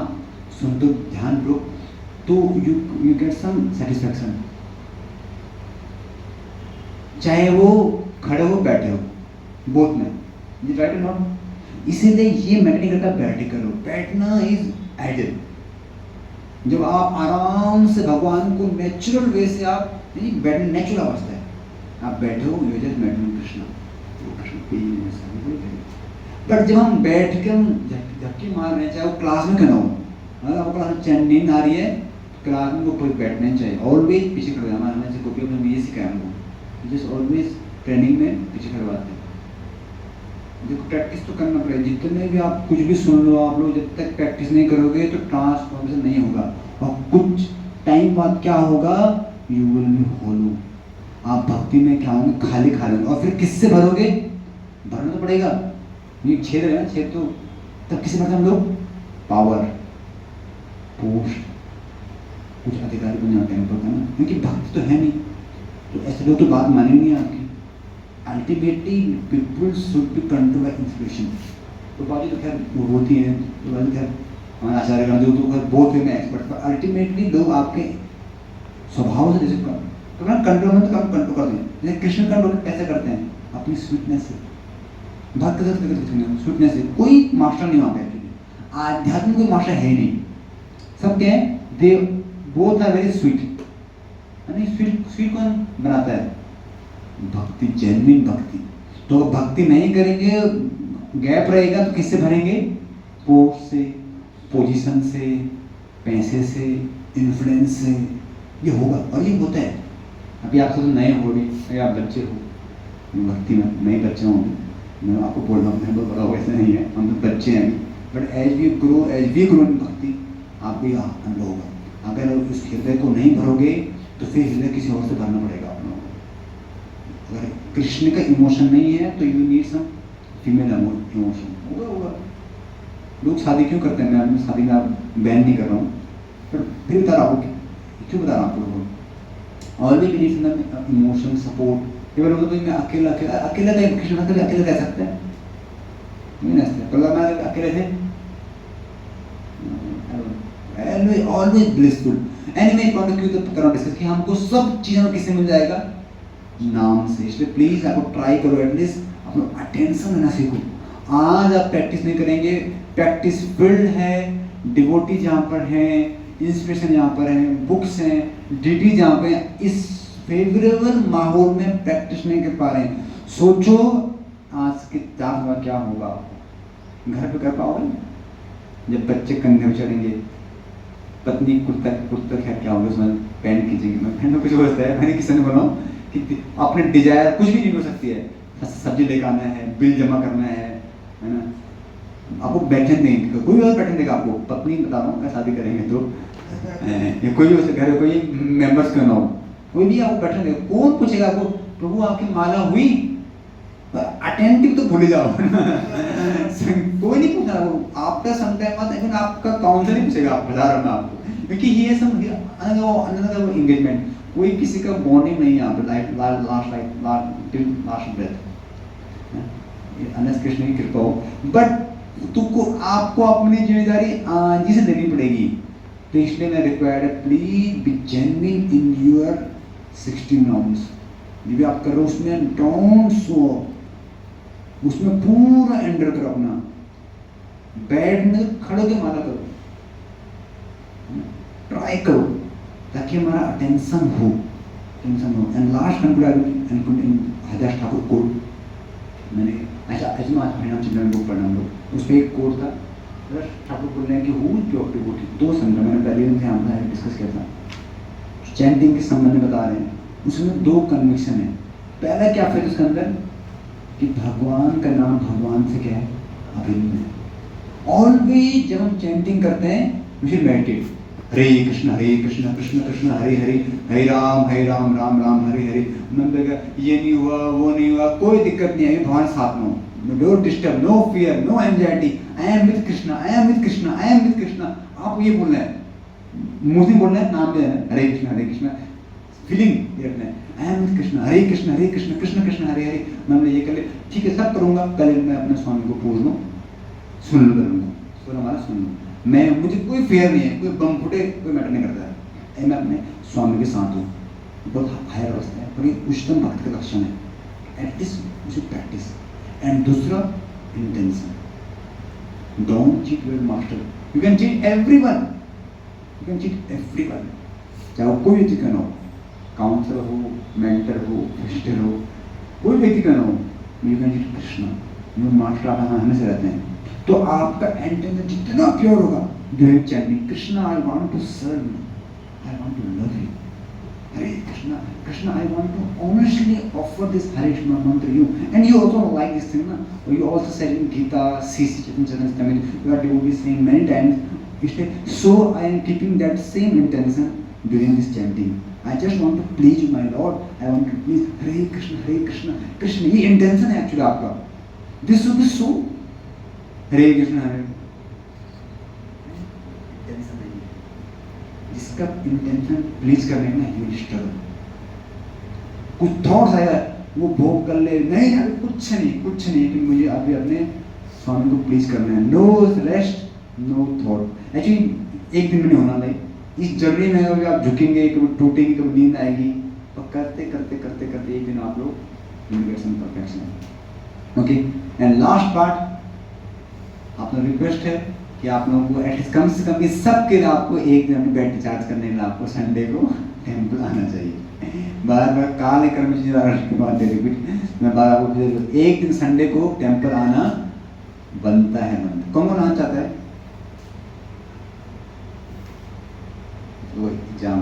सुनते हो ध्यान पूर्वक, तो यू गेट सम सेटिस्फैक्शन, चाहे वो खड़े हो बैठे हो, बोथ में, ये राइट और नॉट। इसीलिए ये मैटर नहीं करता बैठे करो, बैठना इज आइडियल। जब आप आराम से भगवान को नेचुरल वे से, आप बैठने नेचुरल अवस्था है, आप बैठे हो, you just meditation Krishna, but जब हम बैठ के हम झपकी मार रहे हैं, चाहे वो क्लास में क्यों ना हो, अगर आपको क्लास में नींद आ रही है, क्लास में कोई बैठना चाहिए, ऑलवेज पीछे खड़े। हमारे से कॉपी में ये सिखाया हमको, जस्ट ऑलवेज ट्रेनिंग में पीछे खड़वाते हैं। देखो प्रैक्टिस तो करना पड़ेगा, जितने भी आप कुछ भी सुन लो, आप लोग जब तक प्रैक्टिस नहीं करोगे तो ट्रांसफॉर्मेशन नहीं होगा, और कुछ टाइम बाद क्या होगा, यू विल बी होलो। आप भक्ति में क्या होंगे, खाली खाली, और फिर किससे भरोगे, भरना तो पड़ेगा, ये छेद है ना, छेद तो तब किसे भरते हम लोग, पावर, पोस्ट, कुछ अधिकारी बन जाते हैं पता ना, क्योंकि भक्ति तो है नहीं, तो ऐसे लोग तो बात मानेंगे आपकी। Ultimately people should be control by inspiration. तो बाकी तो खैर वो होती हैं, तो बाकी खैर हमारे आचार्य गण जो तो खैर बहुत वे में एक्सपर्ट, पर अल्टीमेटली लोग आपके स्वभाव से जैसे कंट्रोल में तो कम कंट्रोल कर दें, जैसे कृष्ण कंट्रोल कैसे करते हैं, अपनी स्वीटनेस से, भक्त स्वीटनेस से। कोई मास्टर नहीं वहाँ पे, आध्यात्म कोई मास्टर है नहीं, सब क्या है, they both are very sweet. Sweet कौन बनाता है, भक्ति, जेन्युइन भक्ति। तो भक्ति नहीं करेंगे, गैप रहेगा, तो किससे भरेंगे, पोस्ट से, पोजीशन से, पैसे से, इन्फ्लुएंस से, ये होगा, और ये होता है। अभी आप सब नए हो, अगर आप बच्चे हो भक्ति में, नए बच्चे होंगे, मैं आपको बोल रहा हूँ, मैं बहुत बड़ा वैसे नहीं है, हम तो बच्चे हैं अभी, but as we grow in bhakti, आप भी अनुभव होगा। अगर उस हृदय को नहीं भरोगे तो फिर हृदय किसी और से भरना पड़ेगा आप लोगों को। अगर कृष्ण का इमोशन नहीं है तो you need some female emotion, होगा। लोग शादी क्यों करते हैं, मैं शादी का बैन नहीं कर रहा हूँ, पर फिर बता रहा हूँ क्यों बता रहा हूँ आप लोगों को। Always we need emotion support. केवल मैं अकेला कृष्ण अकेला कह सकते हैं, नहीं ना, मैं अकेले थे, ऑलवेज ब्लिसफुल। एनीवे करना डिस्कस कि हमको सब चीज़ों किससे मिल जाएगा, नाम से। इसलिए प्लीज आपको ट्राई करो, एटलीस्ट अपना अटेंशन देना सीखो। आज आप प्रैक्टिस नहीं करेंगे, प्रैक्टिस फील्ड है, डिवोटी जहाँ पर है, इंस्पिरेशन जहाँ पर है, बुक्स हैं, डीडी जहाँ पे, इस फेवरेबल माहौल में प्रैक्टिस नहीं कर पा रहे हैं। सोचो आज के 4 साल क्या होगा, घर पे कर पाओगे जब बच्चे कंधे पे चढ़ेंगे, पत्नी कुर्ता कुर्ता खैर क्या होगा उसमें पैंट खींचेंगे, मैं पैंट में कुछ होता है, मैंने किसी ने बोला कि अपने डिजायर कुछ भी नहीं हो सकती है, सब्जी लेकर आना है, बिल जमा करना है ना, आपको बैठन नहीं, कोई और बैठन देगा आपको, पत्नी बता रहा हूँ, शादी करेंगे तो ये कोई भी घर कोई मेंबर्स क्यों ना हो, कोई भी आपको बैठन देगा, कौन पूछेगा आपको प्रभु आपकी माला हुई, अटेंटिव तो भूल जाओ कोई नहीं पूछा आपका समटाइम लेकिन आपका काउंसलर नहीं पूछेगा, आप बता रहा हूँ आपको, क्योंकि ये सब अनदर एंगेजमेंट, कोई किसी का बॉन्डिंग नहीं है यहाँ पे, लास्ट ब्रेथ, अनस कृष्ण की कृपा हो, बट तुमको आपको अपनी जिम्मेदारी आज ही से देनी पड़ेगी, तो इसलिए मैं रिक्वायर्ड है please be genuine in your 16 rounds, ये भी आप करो उसमें डोंट सो, उसमें पूरा एंडर करो अपना, बैठने खड़े के मारा करो, ट्राई करो ताकि हमारा अटेंशन हो, and last Haridas Thakur quote, मैंने ऐसा अजमा हरिनाम चिल्ड्रन बुक पढ़ना हम लोग, उसमें एक कोट था, ठाकुर बोल रहे हैं कि हु इज योर डिवोटी, दो संदर्भ मैंने पहले उनसे यहाँ डिस्कस किया था, चैंटिंग के संबंध में बता रहे हैं, उसमें दो कन्विक्शन है, पहला क्या फिर उसके अंदर कि भगवान का नाम भगवान से क्या है, अभिन्न है, ऑलवेज जब हम चैंटिंग करते हैं वी शुड मेडिटेट, हरे कृष्ण कृष्ण कृष्ण हरे हरे, हरे राम राम राम हरे हरे, ये नहीं हुआ वो नहीं हुआ, कोई दिक्कत नहीं है, भगवान साथ में, no disturb, no fear, no anxiety, I am with Krishna, I am with Krishna, I am with Krishna, आप ये बोलना है, मुंह से बोलना है, नाम देना है, हरे कृष्ण फीलिंग ये रखना है, आई एम विद कृष्णा, हरे कृष्ण कृष्ण कृष्ण हरे हरे, मैं ये कर ले, ठीक है सब करूंगा, पहले मैं अपने स्वामी को पूछ लूँ, सुन लूँगा, सुन हमारा सुन लूँ, मैं मुझे कोई फेयर नहीं है, कोई बम फुटे कोई मैटर नहीं करता है, मैं अपने स्वामी के साथ हूँ, बहुत हायर अवस्था है, बड़ी उच्चतम भक्त का लक्षण है, एटलीस्ट मुझे प्रैक्टिस, एंड दूसरा intention, don't cheat your master, you can cheat everyone, you can cheat everyone, चाहे वो कोई व्यक्ति का ना हो, काउंसलर हो, मेंटर हो, सिस्टर हो, कोई व्यक्ति का ना हो, you can cheat Krishna, your master आप हमेशा रहते हैं, तो आपका इंटेंशन जितना प्योर होगा during chanting, Krishna I want to serve you, I want to love you, Hare Krishna Krishna I want to honestly offer this Hare Krishna mantra you, and you also like this thing ना, और you also said in Gita CC Chaitanya Charitamrita, you are devotee saying many times, इसलिए so I am keeping that same intention during this chanting, I just want to please you, my Lord. I want to please Hare Krishna, Krishna. ये intention है actually आपका. This should be so. Hare Krishna, Hare. Intention नहीं है. जिसका intention please करने में he will struggle. कुछ thoughts आया वो भोग कर ले, नहीं अभी कुछ नहीं कि मुझे अभी अपने स्वामी को please करना है. No rest, no thought. Actually एक दिन में नहीं होना नहीं. इस जर्नी में कभी आप झुकेंगे, कभी टूटेंगे, कभी नींद आएगी, और करते एक दिन आप लोग universal perfection. Okay, and last part आपका रिक्वेस्ट है कि आप लोगों को एटलीस्ट कम से कम इस सब के लिए आपको एक दिन अपनी बैटरी चार्ज करने के लिए आपको संडे को टेम्पल आना चाहिए। बार काले कर्म की बात रिपीट मैं बार आपको एक दिन संडे को टेम्पल आना बनता है। कौन आना चाहता है? तो एग्जाम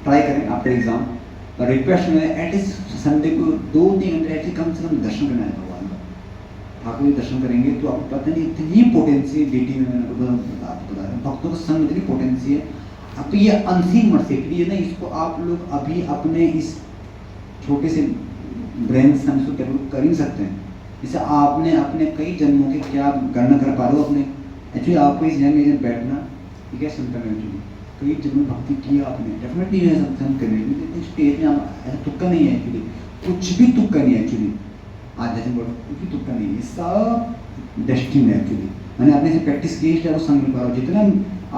ट्राई करें आफ्टर एग्जाम, पर रिक्वेस्ट में एटलीस्ट संडे को 2-3 घंटे एटलीस्ट कम से कम दर्शन करना है भगवान का। ठाकुर दर्शन करेंगे तो आपको पता नहीं इतनी पोटेंसी डीटी में मैंने बता रहा हूँ, भक्तों का संग इतनी पोटेंसी है। अब तो ये अनसीन मर्सी है ना, इसको आप लोग अभी अपने इस छोटे से ब्रेन से हम डेवलप कर ही सकते हैं। जैसे आपने अपने कई जन्मों के क्या गणना कर पा रहे हो अपने, एक्चुअली आपको इस जन्म में बैठना ये क्या सिंपल है। एक्चुअली कई जन्म भक्ति किया आपने, डेफिनेटली ये सब करेंगे। स्टेज में आप ऐसा तुक्का नहीं है, एक्चुअली कुछ भी तुक्का नहीं है। एक्चुअली आज जैसे कुछ भी तुक्का नहीं है, सब डेस्टिन है। एक्चुअली मैंने अपने से प्रैक्टिस की है, वो संग मिल पा रहा हो, जितना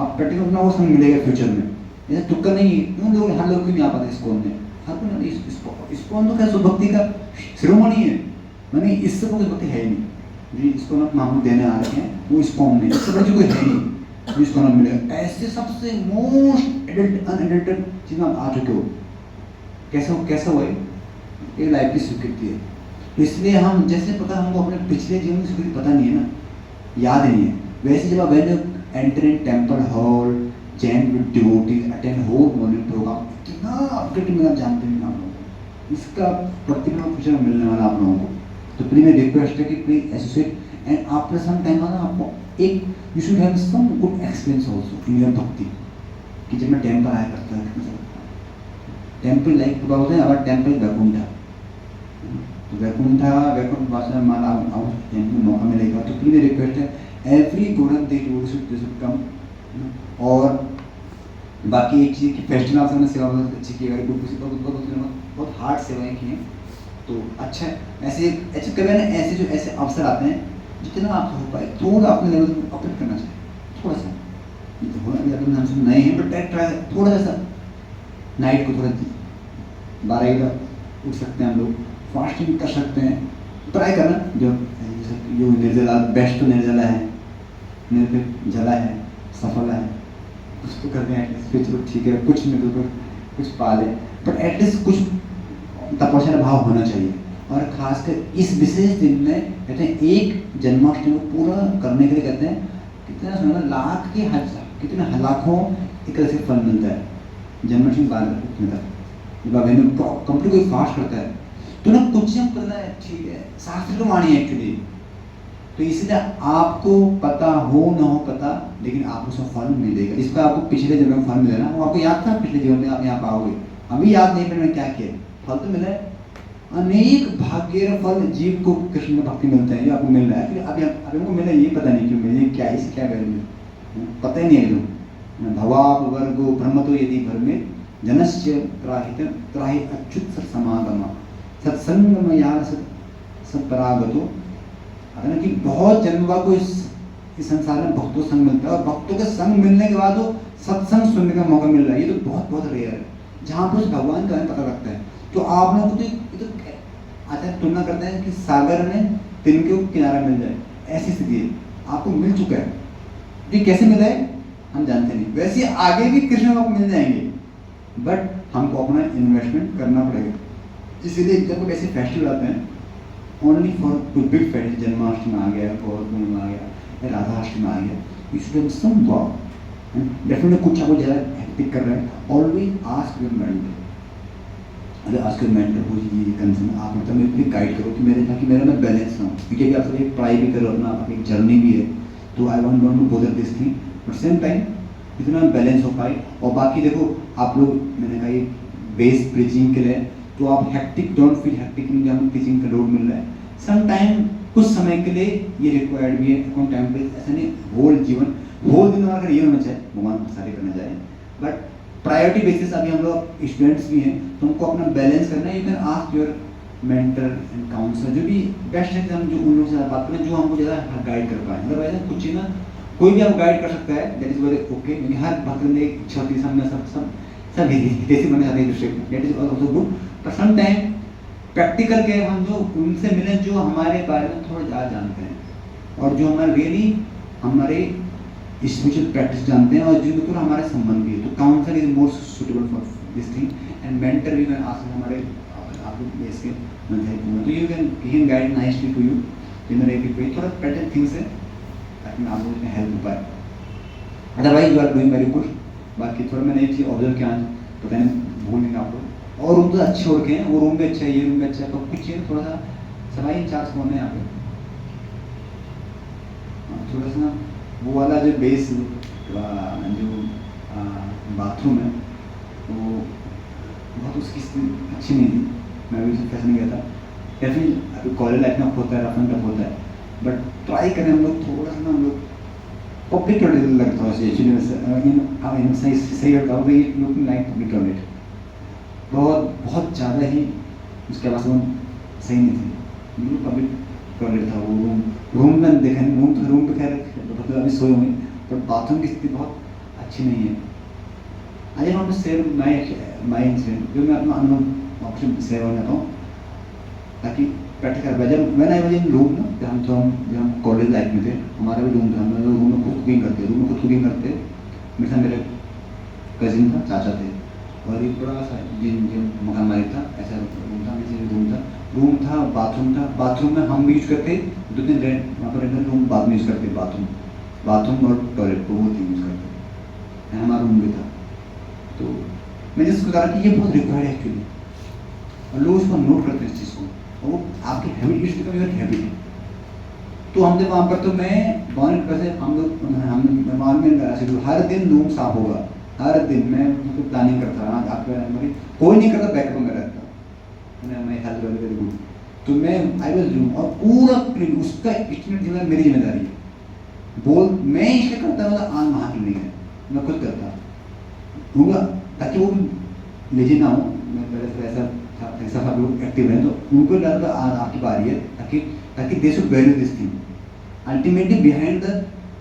आप प्रैक्टिस करना वो संग मिलेगा फ्यूचर में। ऐसा तुक्का नहीं है। क्यों लोग हर लोग क्यों नहीं आ पाते इस्कॉन में? हर कोई इस्कॉन तो क्या भक्ति का शिरोमणि है, मैंने इससे कोई भक्ति है ही नहीं जी। इसको ना मामूल देने आ रहे हैं वो इस्कॉन में, इससे बड़ी कोई है नहीं जिसको ना मिलेगा। ऐसे सबसे मोस्ट एडल्ट अनएडल्टेड चीज आप आ चुके हो। कैसा हुआ ये लाइफ की स्वीकृति है। तो इसलिए हम जैसे पता हमको अपने पिछले जीवन की स्वीकृति पता नहीं है ना, याद नहीं है, वैसे जब आप enter in temple hall chant with devotees, attend whole morning programme, कितना अपडेट में आप जानते हैं आप लोगों को, इसका प्रतिफल फ्यूचर में मिलने वाला आप लोगों को। तो प्लीज मेरी रिक्वेस्ट है कि please associate and after some time ना आपको एक you should have some good experience also in your bhakti, कि जब मैं टेम्पल आया करता है, टेम्पल लाइक बोलते हैं अवर टेम्पल वैकुंठा, तो वैकुंठ भाषा में मौका मिलेगा तो प्लीज रिक्वेस्ट है एवरी गोरन दे शुड कम। और बाकी एक चीज़ की फेस्टिवल से हमने सेवा बहुत अच्छी की है, बहुत हार्ड सेवाएं की हैं, तो अच्छा ऐसे कभी ना ऐसे जो ऐसे अवसर आते हैं जितना आपसे हो पाए थोड़ा अपने लेवल को अपडेट करना चाहिए, थोड़ा सा तो होना हम नए हैं बट ट्राई थोड़ा सा नाइट को थोड़ा 12 उठ सकते हैं हम लोग, फास्टिंग कर सकते हैं, ट्राई करना जो निर्जला बेस्ट तो निर्जला है, निर्जला है, सफल है, कुछ तो करते हैं एटलीस्ट, फिर चलो ठीक है कुछ नहीं तो कुछ पाले, बट एटलीस्ट कुछ तपस्या भाव होना चाहिए। और खासकर इस विशेष दिन में कहते हैं एक जन्माष्टमी को पूरा करने के लिए कहते हैं कितना सुना लाख के हजार कितने लाखों एक तरह से फल मिलता है जन्माष्टमी 12 मिलता है। कंप्लीट कोई फास्ट करता है तो ना कुछ हम करना है ठीक है, शास्त्र तो वाणी है एक्चुअली, तो इसलिए आपको पता हो ना हो पता लेकिन आपको सब फल मिलेगा। इसका आपको पिछले जन्म में फल मिला ना, वो आपको याद था पिछले जीवन में आप यहाँ पाओगे, अभी याद नहीं मैंने क्या किया, फल तो मिला है, अनेक भाग्य फल जीव को कृष्ण में भक्ति मिलता है, ये आपको मिल रहा है, फिर अभी हमको मिला ये पता नहीं क्यों मिले, क्या इसे क्या वैल्यू पता ही नहीं है लोग। भवाप वर्गो ब्रह्म तो यदि भर में जनस्य त्राहित त्राहि अच्युत सत्समागम सत्संगम यार सत्परागतो, अगर कि बहुत जन्म को इस संसार में भक्तों संग मिलता है और भक्तों के संग मिलने के बाद वो सत्संग सुनने का मौका मिल रहा है, ये तो बहुत बहुत रेयर है जहाँ पर उस भगवान का पता लगता है। तो आप लोगों को तो आचार्य तुलना करते हैं कि सागर में तिनके को किनारा मिल जाए, ऐसी स्थिति है, आपको मिल चुका है, ये कैसे मिला है हम जानते नहीं, वैसे आगे भी कृष्ण आपको मिल जाएंगे बट हमको अपना इन्वेस्टमेंट करना पड़ेगा। इसीलिए जब ऐसे फेस्टिवल आते हैं ओनली फॉर कोई बिग फेस्टिवल, जन्माष्टमी आ गया, गौर पूर्णिमा आ गया, राधाष्टमी आ गया, you should have some work definitely कुछ आपको ज़्यादा हेक्टिक कर रहे हैं, ऑलवेज आस्क योर मेंटर, अगर आस्क योर मेंटर हो ये कंसर्न आप मतलब मेरे को गाइड करो कि मेरे ताकि मेरा मैं बैलेंस ना हो, क्योंकि अभी आप सब एक पढ़ाई भी करो अपना अपनी जर्नी भी है, तो I want to bother this thing but same time इतना बैलेंस हो पाए। और बाकी देखो आप लोग मैंने कहा ये बेस प्रीचिंग के लिए तो आप हेक्टिक डोंट फील हेक्टिक नहीं, हमें टीचिंग का लोड मिल रहा है सम टाइम कुछ समय के लिए ये रिक्वायर्ड भी है, कौन टाइम पे ऐसा नहीं होल जीवन होल दिन अगर ये होना चाहिए भगवान सारे करना चाहिए बट प्रायोरिटी बेसिस अभी हम लोग स्टूडेंट्स भी हैं तो हमको अपना बैलेंस करना है। You can ask your mentor and counsellor, जो भी बेस्ट है हम जो उन लोगों से बात करें जो हमको ज़्यादा गाइड कर पाए, मतलब ऐसा कुछ ही ना कोई भी आपको गाइड कर सकता है, दैट इज वेरी ओके, क्योंकि हर भक्त में एक इच्छा होती है सामने सब हितैषी बनना चाहते हैं दूसरे को, दैट इज ऑल्सो गुड, पर सम टाइम प्रैक्टिकल के हम जो उनसे मिले जो हमारे बारे में थोड़ा ज़्यादा जानते हैं और जो हमारे रियली हमारे स्पिरिचुअल प्रैक्टिस जानते हैं और जो बिल्कुल हमारे संबंधी है, तो counsellor is more suitable for this thing and mentor भी मैं आस हमारे आप लोग इसके तो you can guide nicely to you generative थोड़ा पैटर्न थिंग्स है ताकि आप लोगों को हेल्प हो पाए, otherwise you are doing very good. बाकी थोड़ा मैंने एक चीज़ ऑब्जर्व किया पता नहीं भूल नहीं आप लोग, और रूम तो अच्छे हो रखे हैं, वो रूम भी अच्छा है, ये रूम भी अच्छा है, तो कुछ चीज़ थोड़ा सा सफाई इंचार्ज कौन है यहाँ पे, थोड़ा सा वो वाला जो बेस जो बाथरूम है वो बहुत उसकी अच्छी नहीं थी, मैं भी कैसे नहीं गया था, या फिर अभी कॉलेज लाइफ में होता है रफ एंड टफ होता है बट ट्राई करें हम लोग थोड़ा सा ना हम लोग पब्लिक टॉयलेट लगता है एक्चुअली सही होता है लुकिंग लाइक पब्लिक टॉयलेट बहुत बहुत ज़्यादा ही उसके पास वो सही नहीं थी, पब्लिक टॉयलेट था वो रूम में देखा रूम पे खैर मतलब अभी सोए हुए बट बाथरूम की स्थिति बहुत अच्छी नहीं है। I want to share my incident जो मैं अपना अनुभव ऑप्शन शेयर करना चाहता हूँ ताकि प्रैक्टिकल जब मैंने आई वजह रूम ना जब हम कॉलेज लाइफ में थे हमारा भी रूम था, हम रूम में खुद कुकिंग करते मेरे साथ मेरे कजिन था चाचा थे और एक बड़ा सा जिन मकान मालिक था ऐसा रूम था रूम था बाथरूम में हम भी यूज़ करते 2-3 रेंट वहाँ पर रूम बाद में यूज़ करते बाथरूम और टॉयलेट को वो यूज़ करते हमारा रूम भी था। तो मैं जिसको कहा कि ये बहुत रिक्वायर्ड है एक्चुअली, और लोग उसको नोट करते हैं इस चीज़ को, और वो आपकी habit is become your habit है। तो हमने वहाँ पर, तो मैं वैसे हम लोग हर दिन रूम साफ होगा, हर दिन मैं प्लानिंग करता रहा, आपका कोई नहीं करता, बैकअप में रहता मैं हेल्थ वेरी गुड, तो मैं आई वॉज डूइंग, और पूरा क्लीन उसका एस्टिमेट जिम्मेदारी मेरी जिम्मेदारी है। बोल मैं इसलिए करता हूँ आन वहाँ क्लिनिक है, मैं खुद करता होगा ताकि वो लेजी ना हो। मैं पहले से ऐसा सब लोग एक्टिव हैं, तो उनको लगा आज आपकी बारी है, ताकि ताकि they should value this thing. Ultimately behind the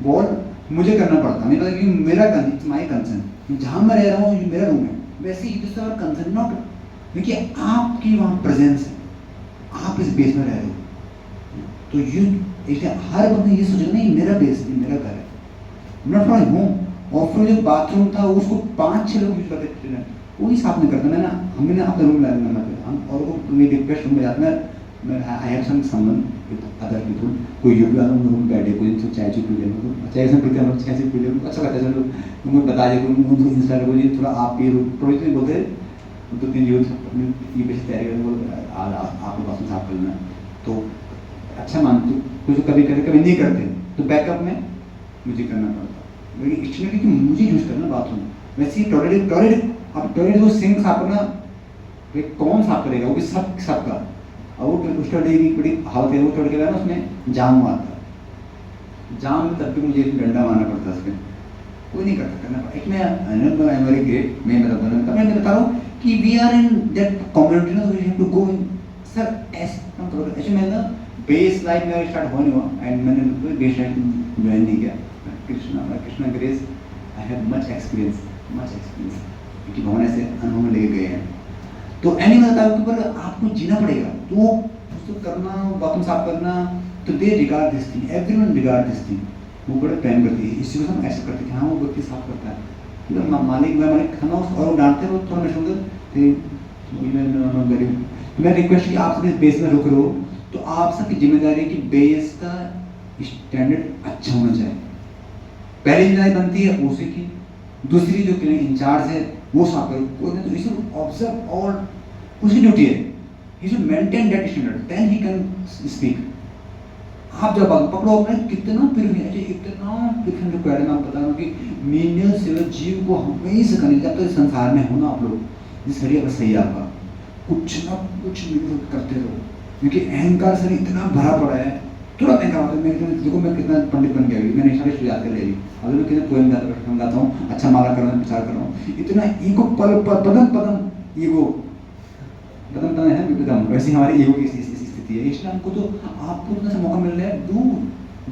wall मुझे करना पड़ता है, मेरा, क्योंकि मेरा इट्स माई कंसर्न, जहाँ मैं रह रहा हूँ मेरा रूम है, वैसे ही दिस आवर कंसर्न, नॉट क्योंकि आपकी वहाँ प्रेजेंस है, आप इस बेस में रह रहे हो, तो इसलिए हर बंदा ये सोचेगा नहीं मेरा बेस नहीं, मेरा घर है, नॉट फॉर होम। और फिर जो बाथरूम था उसको 5-6 लोग यूज करते थे, कोई साफ नहीं करता। मैंने हमने ना अपना रूम लाया हम, और वो मेरी रिक्वेस्ट रूम में जाता मैं I have some someone with other people, कोई यूपी वाला रूम बैठे, कोई इनसे चाय चुप पी ले, चाय से पीते हैं, चाय से पी ले, अच्छा लगता है। लोग उनको बता दे, उनको इंस्टा को थोड़ा आप ये प्रोजेक्ट बोलते 2-3 यूथ ये बेसिस तैयारी करें, बोल आज आपको बाथरूम साफ करना, तो अच्छा मानते, कुछ कभी नहीं करते, तो बैकअप में मुझे करना पड़ता, लेकिन एक्चुअली कि मुझे यूज करना बाथरूम। वैसे ही टॉयलेट अब टॉयलेट वो सिंक साफ करना कौन साफ करेगा, वो भी सबका, और वो उस टॉयलेट की बड़ी हालत है, वो टॉयलेट के बाद ना उसमें जाम आता, जाम में तब भी मुझे डंडा मारना पड़ता है उसमें, कोई नहीं करता, करना पड़ता। एक मैं आई वेरी ग्रेट, मैं बता रहा हूँ कि we are in that community ना, we have to go in sir ऐसे मैं ना बेस लाइफ में स्टार्ट होने हुआ, एंड मैंने बेस लाइफ ज्वाइन नहीं किया, Krishna grace I have much experience क्योंकि भगवान ऐसे अनुभव में लेके गए हैं। तो एनी मैं बताऊँ कि पर आपको जीना पड़ेगा, तो उसको करना, बाथरूम साफ करना, तो they regard this thing, everyone regard this thing, वो बड़े प्रेम करती है, इसी को हम ऐसे करते हैं, हाँ वो व्यक्ति साफ करता है, तो मालिक खाना और वो डांटते हो थोड़ा मैं सुनकर, मैं रिक्वेस्ट की आप सभी बेस में रुक रहे हो, तो आप सबकी जिम्मेदारी है कि बेस का स्टैंडर्ड अच्छा होना चाहिए। पहली जिम्मेदारी बनती है उसी की, दूसरी जो इंचार्ज है वो साफ करो, कोई नहीं तो ही शुड ऑब्जर्व ऑल, उसकी ड्यूटी है, he should maintain that standard, then he can speak. आप जब पकड़ो अपने कितना प्यूरिफिकेशन, इतना प्यूरिफिकेशन रिक्वायर्ड है। मैं बता रहा हूँ कि मीनियल सेवा जीव को हमेशा करनी, जब तक संसार में हो ना आप लोग, जिस शरीर अगर सही आपका कुछ ना कुछ करते रहो, क्योंकि अहंकार से इतना भरा पड़ा है, तुरंत नहीं करवाते। मैं देखो मैं कितना पंडित बन गया, मैंने सारे याद कर ले ली, अगर मैं कितना पोएम गाता हूँ, अच्छा माला कर रहा हूँ, प्रचार कर रहा हूँ, इतना ईगो पदम ईगो पदम है विपदम, वैसे हमारी ईगो की स्थिति है। इसलिए हमको तो आपको इतना सा मौका मिल रहा है,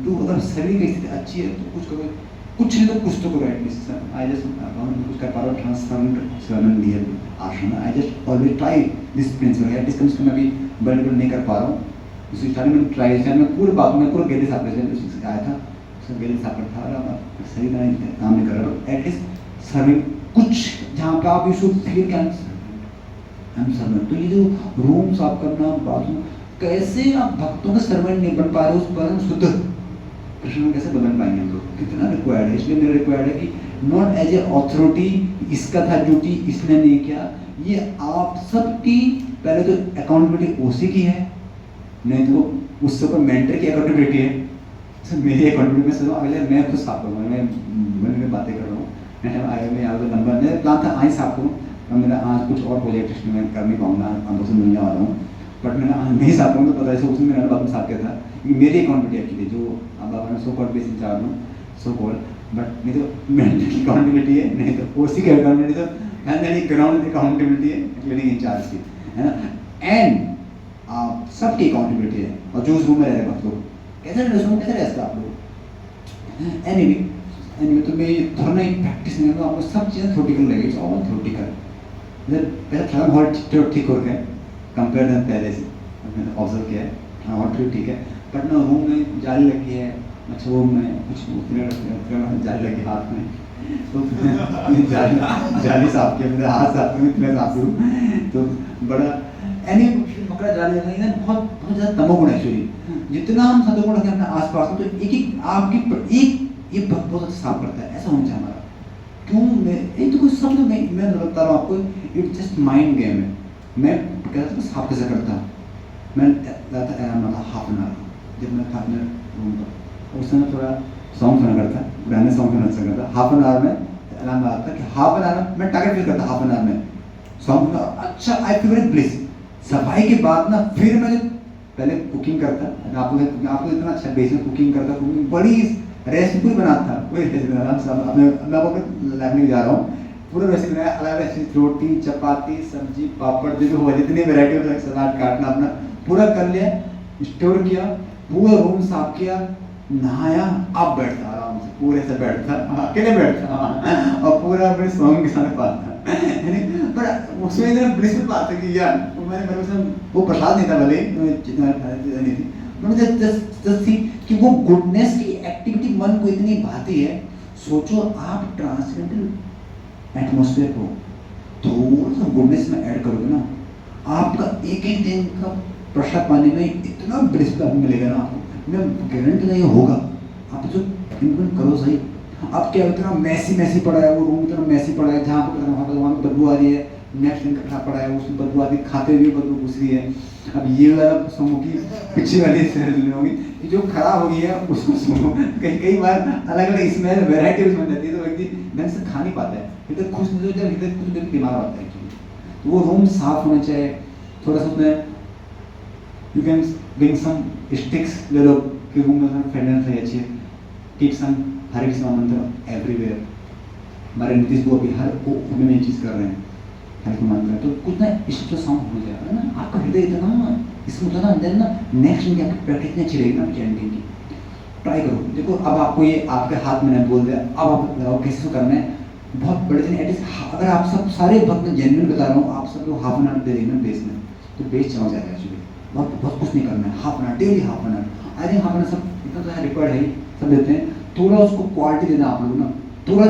डू अगर शरीर की स्थिति अच्छी है तो कुछ करो, कुछ नहीं तो कुछ तो करो एटलीस्ट। आई जस्ट कुछ कर पा रहा हूँ, transformed real ashram, I just always try this principle, at least कम से कम अभी बड़े नहीं कर पा रहा हूँ। उसी स्टार्टिंग में ट्राई किया, मैं पूरे बात में पूरा गेले साफ कर आया था, सब गेले साफ कर था, सही तरह काम नहीं कर रहा हूँ, एटलीस्ट सर्विंग कुछ जहाँ पे आप यू फील कैन सर्वेंट। तो ये जो रूम साफ करना, बाथरूम, कैसे आप भक्तों के सर्वेंट नहीं बन पा रहे, उस परम शुद्ध कृष्ण में कैसे बदल पाएंगे हम लोग, कितना रिक्वायर्ड है। इसलिए मेरा रिक्वायर्ड है कि नॉट एज ए अथॉरिटी, इसका था ड्यूटी इसने नहीं किया, ये आप सबकी पहले तो अकाउंटेबिलिटी ओसी की है, नहीं तो उससे ऊपर मेंटर की अकाउंटेबिलिटी है। सर मेरी अकाउंटेबिलिटी में अगले मैं खुद साफ करूँगा, मैं बातें कर रहा हूँ, मैं यहाँ नंबर मेरा प्लान था आज साफ करूँ, मेरा आज कुछ और प्रोजेक्ट मैं कर नहीं पाऊँगा, हम से मिलने वाला हूँ, बट मैंने आज नहीं साफ करूँ तो पता है उसमें मैंने बाद में साफ किया था, मेरी अकाउंटेबिलिटी एक्चुअली जो अब आपने सो कॉल्ड बेस इंचार्ज हूँ, सो कॉल्ड, बट नहीं तो मेंटर की अकाउंटेबिलिटी है, नहीं तो ओसी की अकाउंटेबिलिटी, तो मैंने ग्राउंड अकाउंटेबिलिटी है क्लिनिक इंचार्ज की, है ना। एंड आप सबकी अकाउंटेबिलिटी है, और जो उस रूम में रह रहे लोग कैसे रहते आप लोग। एनीवे तो मैं थोड़ा ना प्रैक्टिस नहीं करूँ, आपको सब चीज़ें थ्योरेटिकल लगेगी, ऑल थ्योरेटिकल, पहले थोड़ा बहुत ठीक हो गया कंपेयर देन पहले से, मैंने ऑब्जर्व किया है, हाँ और ठीक है, बट ना रूम में जाली लगी है, अच्छा रूम में कुछ जाली लगी हाथ में, तो जाली साफ किया, मेरे हाथ साफ किया, मैं साफ करूँ तो बड़ा एनी पकड़ा जाली लगा है, बहुत ज़्यादा तमोगुण है एक्चुअली। जितना हम सतोगुण रखें अपने आसपास में, तो एक आपकी एक ये बहुत अच्छा साफ करता है, ऐसा होना चाहिए हमारा। क्यों मैं तो कोई सब मैं बता रहा हूँ आपको, इट्स जस्ट माइंड गेम है। मैं कहता था साफ कैसे करता, मैं हाफ एन आवर, जब मैं था अपने रूम पर उस समय थोड़ा सॉन्ग सुना करता, गाने सॉन्ग सुना अच्छा करता, हाफ एन आवर में अलार्म आता कि हाफ एन आवर में टारगेट फिल करता, हाफ एन आवर में सॉन्ग सुना, अच्छा आई फील वेरी ब्लिस। सफाई के बाद ना फिर मैं पहले कुकिंग करता, आपको इतना अच्छा बेस में कुकिंग करता, कुकिंग बड़ी रेसिपी बनाता था, वही रेसिपी मैं आपको लाइफ में जा रहा हूँ, पूरा रेसिपी बनाया, अलग अलग रोटी चपाती सब्जी पापड़ जो हुआ जितनी वेराइटी होता है, सलाद काटना अपना पूरा कर लिया, स्टोर किया, पूरा रूम साफ किया, नहाया, अब बैठता आराम से, पूरे से बैठता, अकेले बैठता और पूरा अपने सॉन्ग के साथ पाता। पर उसमें इतना ब्लिस में पाता कि यार मैंने वो प्रसाद नहीं था, भले जितना नहीं थी, मुझे जस्ट थी कि वो गुडनेस की एक्टिविटी मन को इतनी भाती है। सोचो आप ट्रांससेंडेंटल एटमॉस्फेयर को थोड़ा सा गुडनेस में ऐड करोगे ना, आपका एक एक दिन का प्रसाद पाने में इतना ब्लिस मिलेगा ना आपको, मैं गारंटी नहीं होगा। आप जो इम्प्लीमेंट करो सही, अब क्या इतना मैसी पड़ा है, वो रूम इतना मैसी पड़ा है, जहाँ पर वहाँ पर बदबू आ रही है, नेक्स्ट दिन कटना पड़ा है, उसमें बदबू आती, खाते हुए बदबू घुस रही है। अब ये वाला सुनो की पीछे वाली होगी जो खराब हो गई है उसको सुनो, कई बार अलग अलग स्मेल वेराइटी बन जाती है, तो व्यक्ति ढंग से खा नहीं पाता है, इधर खुश नहीं होता, इधर कुछ बीमार होता है। तो वो रूम साफ होना चाहिए, थोड़ा सा उसमें you can bring some sticks, ले लो कि रूम में फ्रेगनेंस है अच्छी, कीप सम हरे कृष्णा मंत्र एवरीवेयर। हमारे नीतीश को अभी हर में ये चीज़ कर रहे हैं, हरे को मंत्र, तो कुछ ना इष्ट साउंड हो जाएगा ना, आपका हृदय इतना इसमें होता अंदर ना, नेक्स्ट दिन आपकी प्रैक्टिस इतनी अच्छी रहेगी ना चैंटिंग की। ट्राई करो, देखो अब आपको ये आपके हाथ में नहीं बोल दिया, अब आप लगाओ कैसे करना है, बहुत बड़े दिन एटलीस्ट अगर आप सब सारे भक्त जेन्युइन बता रहा हूँ, आप सब लोग हाफ एन आवर दे देना बेस में, तो बेस चला जाएगा एक्चुअली। बहुत कुछ नहीं करना है, half an hour daily, half an hour, I think half an hour सब इतना तो रिक्वायर्ड है, सब देते हैं। थोड़ा उसको क्वालिटी देना आप लोग ना, थोड़ा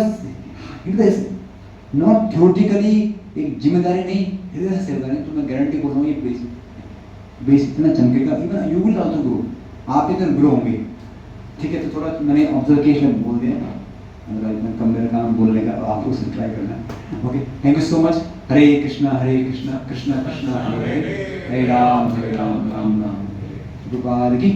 हृदय से, नॉट थ्योरेटिकली, एक जिम्मेदारी नहीं, हृदय से सेव करें, तो मैं गारंटी बोल रहा हूँ ये बेस इतना चमकेगा, even you will also grow, आप इतना ग्रो होंगे। ठीक है, तो थोड़ा मैंने ऑब्जर्वेशन बोल दिया, अगर इतना कम मेरा काम बोलने का, तो आप उसे ट्राई करना। Okay, thank you so much. Hare Krishna Krishna Krishna Hare Hare, Hare Ram Ram Ram. Gopal की